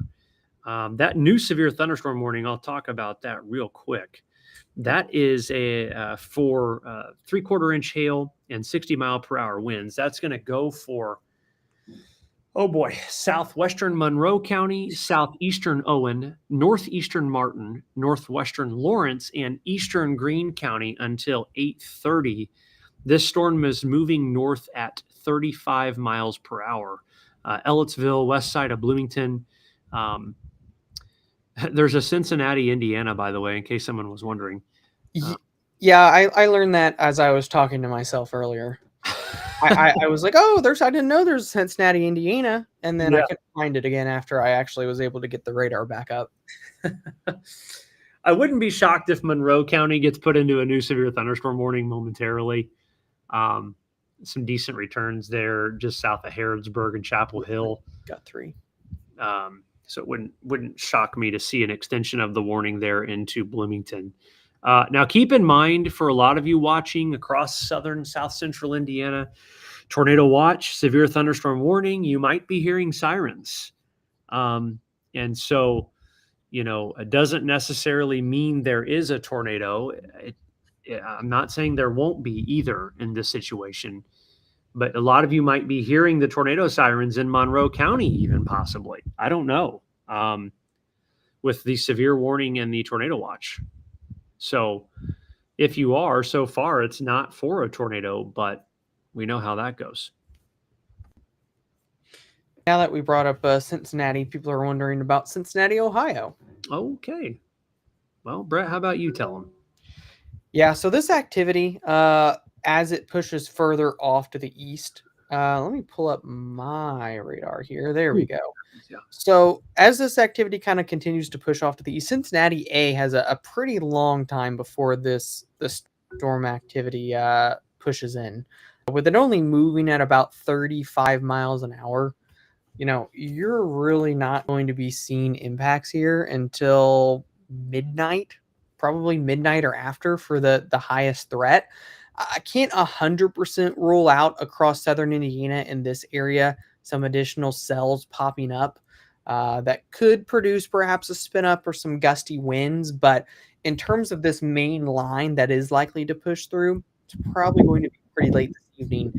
That new severe thunderstorm warning, I'll talk about that real quick. That is for 3/4 inch hail and 60 mile per hour winds. That's going to go for Oh boy, southwestern Monroe County, southeastern Owen, northeastern Martin, northwestern Lawrence, and eastern Greene County until 8:30. This storm is moving north at 35 miles per hour. Ellettsville, west side of Bloomington. Um, there's a Cincinnati, Indiana, by the way, in case someone was wondering. Yeah, I learned that as I was talking to myself earlier. I was like, oh, I didn't know there's Cincinnati, Indiana. And then I couldn't find it again after I actually was able to get the radar back up. I wouldn't be shocked if Monroe County gets put into a new severe thunderstorm warning momentarily. Some decent returns there just south of Harrodsburg and Chapel Hill. Got 3. So it wouldn't shock me to see an extension of the warning there into Bloomington. Now, keep in mind, for a lot of you watching across southern, south central Indiana, tornado watch, severe thunderstorm warning, you might be hearing sirens. And so, it doesn't necessarily mean there is a tornado. I'm not saying there won't be either in this situation, but a lot of you might be hearing the tornado sirens in Monroe County, even possibly. I don't know, with the severe warning and the tornado watch. So if you are, so far, it's not for a tornado, but we know how that goes. Now that we brought up Cincinnati, people are wondering about Cincinnati, Ohio. Okay. Well, Brett, how about you tell them? Yeah, so this activity, as it pushes further off to the east, let me pull up my radar here. There we go. Yeah. So as this activity kind of continues to push off to the east, Cincinnati A has a pretty long time before this storm activity pushes in. With it only moving at about 35 miles an hour, you're really not going to be seeing impacts here until midnight, probably midnight or after for the highest threat. I can't 100% rule out across southern Indiana in this area some additional cells popping up that could produce perhaps a spin up or some gusty winds. But in terms of this main line that is likely to push through, it's probably going to be pretty late this evening.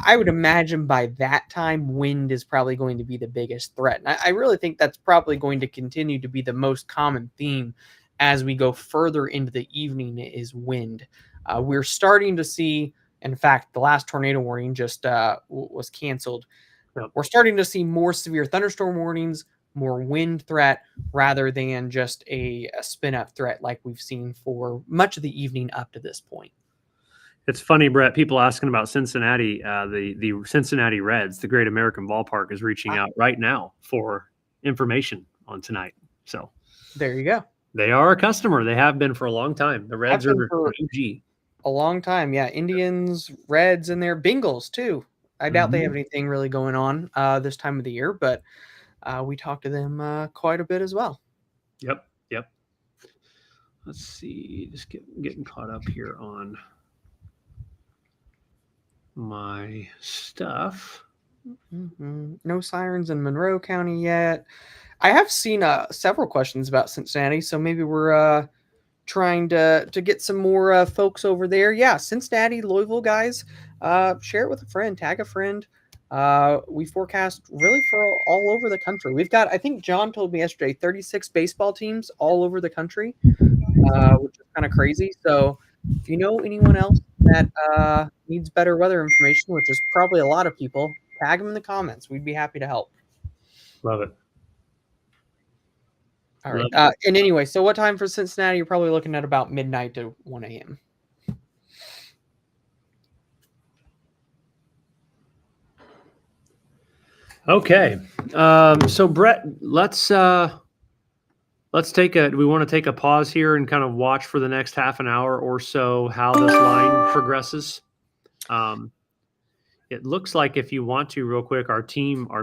I would imagine by that time, wind is probably going to be the biggest threat. And I really think that's probably going to continue to be the most common theme as we go further into the evening is wind. We're starting to see, in fact, the last tornado warning just was canceled. Yep. We're starting to see more severe thunderstorm warnings, more wind threat, rather than just a spin-up threat like we've seen for much of the evening up to this point. It's funny, Brett, people asking about Cincinnati, the Cincinnati Reds, the Great American Ballpark is reaching out right now for information on tonight. So there you go. They are a customer. They have been for a long time. The Reds are OG. A long time. Yeah. Indians, Reds, and their Bengals too. I doubt they have anything really going on this time of the year, but we talked to them quite a bit as well. Yep. Let's see. Just getting caught up here on my stuff. No sirens in Monroe County yet. I have seen several questions about Cincinnati, so maybe we're trying to get some more folks over there. Yeah, Cincinnati, Louisville guys, share it with a friend, tag a friend. We forecast really for all over the country. We've got, I think John told me yesterday, 36 baseball teams all over the country, which is kind of crazy. So if you know anyone else that needs better weather information, which is probably a lot of people, tag them in the comments. We'd be happy to help. Love it. All right. And anyway, so what time for Cincinnati? You're probably looking at about midnight to 1 a.m. Okay. So Brett, let's take we want to take a pause here and kind of watch for the next half an hour or so how this line progresses. It looks like, if you want to real quick, our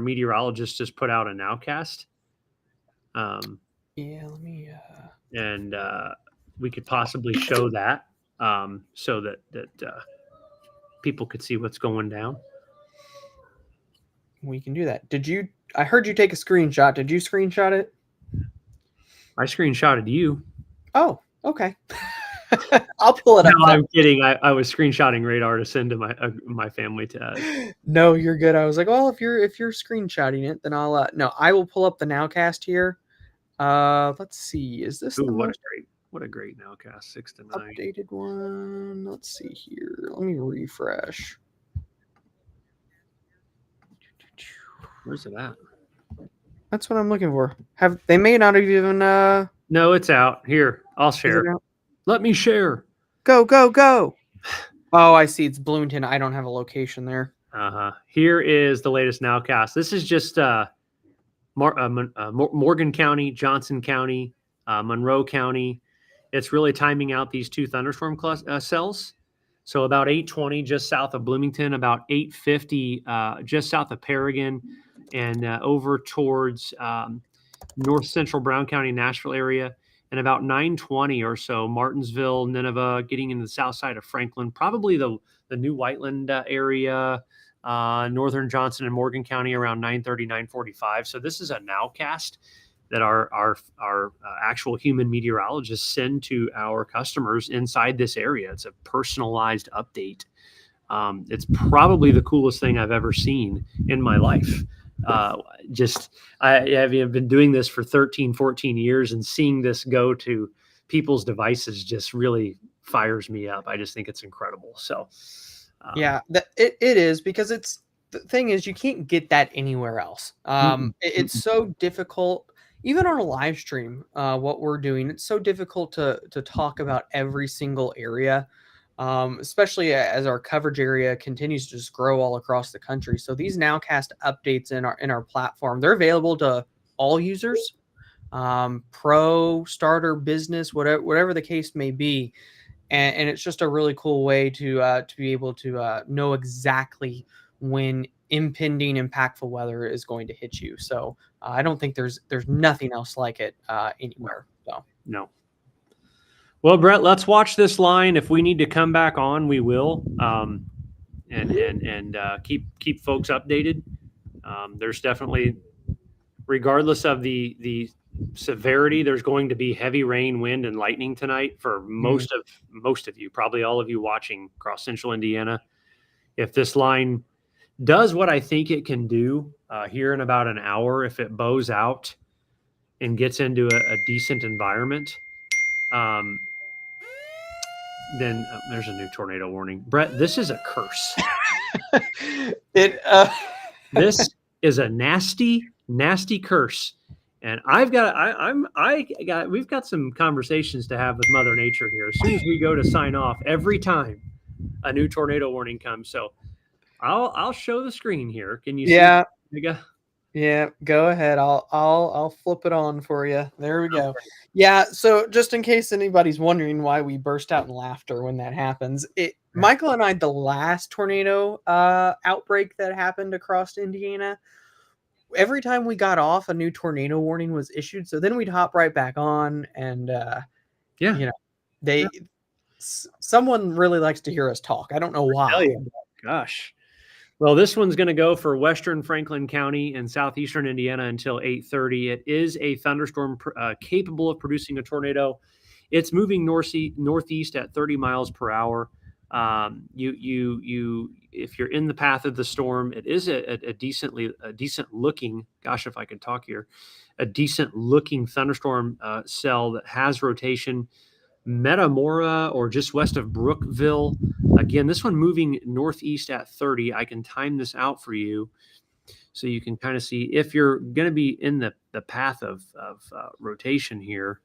meteorologist just put out a nowcast. Yeah, let me. And we could possibly show that so that people could see what's going down. We can do that. I heard you take a screenshot. Did you screenshot it? I screenshotted you. Oh, okay. I'll pull it No, up now. I'm kidding. I was screenshotting radar to send to my family to. No, you're good. I was like, well, if you're screenshotting it, then I'll no, I will pull up the Nowcast here. Let's see. Is this Ooh, the most what a great nowcast, 6 to 9. updated one? Let's see here. Let me refresh. Where's it at? That's what I'm looking for. Have they may not have even No, it's out. Here, I'll is share. it out? Let me share. Go, go, go. Oh, I see. It's Bloomington. I don't have a location there. Here is the latest nowcast. This is just Morgan County, Johnson County, Monroe County. It's really timing out these two thunderstorm cells. So about 8:20 just south of Bloomington, about 8:50 just south of Paragon, and over towards north central Brown County, Nashville area, and about 9:20 or so, Martinsville, Nineveh, getting into the south side of Franklin, probably the New Whiteland area, northern Johnson and Morgan County around 9:30, 9:45. So this is a nowcast that our actual human meteorologists send to our customers inside this area. It's a personalized update. It's probably the coolest thing I've ever seen in my life. I have been doing this for 13, 14 years, and seeing this go to people's devices just really fires me up. I just think it's incredible. So, yeah, it is, because it's the thing is, you can't get that anywhere else. It's so difficult, even on a live stream. What we're doing, it's so difficult to talk about every single area. Especially as our coverage area continues to just grow all across the country. So these Nowcast updates in our platform, they're available to all users, pro, starter, business, whatever the case may be, and it's just a really cool way to be able to know exactly when impending impactful weather is going to hit you. So I don't think there's nothing else like it anywhere. So no. Well, Brett, let's watch this line. If we need to come back on, we will, and keep folks updated. There's definitely, regardless of the severity, there's going to be heavy rain, wind, and lightning tonight for most of you, probably all of you watching across central Indiana. If this line does what I think it can do here in about an hour, if it bows out and gets into a decent environment, then there's a new tornado warning. Brett, this is a curse. This is a nasty, nasty curse. And we've got some conversations to have with Mother Nature here. As soon as we go to sign off, every time a new tornado warning comes. So I'll show the screen here. Can you see? Yeah, go ahead. I'll flip it on for you. There we go. Yeah, so just in case anybody's wondering why we burst out in laughter when that happens, Michael and I, the last tornado outbreak that happened across Indiana, every time we got off, a new tornado warning was issued. So then we'd hop right back on, and someone really likes to hear us talk. I don't know why. Gosh. Well, this one's going to go for western Franklin County and southeastern Indiana until 8:30. It is a thunderstorm capable of producing a tornado. It's moving northeast at 30 miles per hour. If you're in the path of the storm, it is a decent looking. Gosh, if I could talk here, a decent looking thunderstorm cell that has rotation. Metamora, or just west of Brookville. Again, this one moving northeast at 30. I can time this out for you so you can kind of see if you're going to be in the path of rotation here.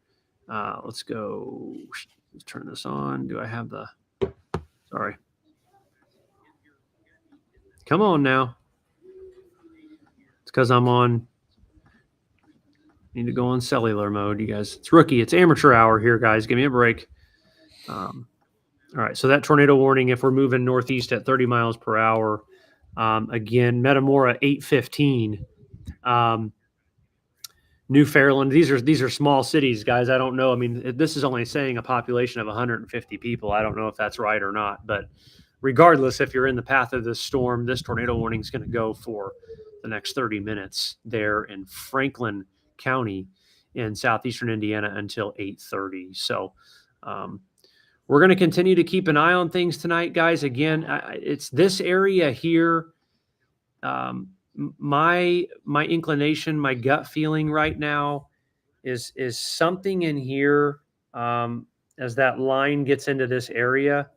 Let's go. Let's turn this on. Do I have the... Sorry. Come on now. It's because I'm on... Need to go on cellular mode, you guys. It's rookie. It's amateur hour here, guys. Give me a break. All right. So that tornado warning, if we're moving northeast at 30 miles per hour, again, Metamora 8:15. New Fairland. These are small cities, guys. I don't know. I mean, this is only saying a population of 150 people. I don't know if that's right or not. But regardless, if you're in the path of this storm, this tornado warning is going to go for the next 30 minutes there in Franklin County in southeastern Indiana until 8:30. So we're going to continue to keep an eye on things tonight, guys. Again, it's this area here. My inclination, my gut feeling right now is something in here as that line gets into this area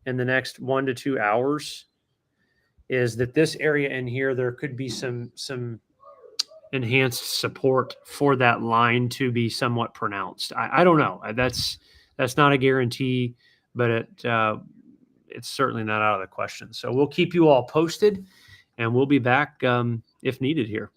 in the next 1 to 2 hours, is that this area in here, there could be some enhanced support for that line to be somewhat pronounced. I don't know. That's not a guarantee, but it's certainly not out of the question. So we'll keep you all posted, and we'll be back if needed here.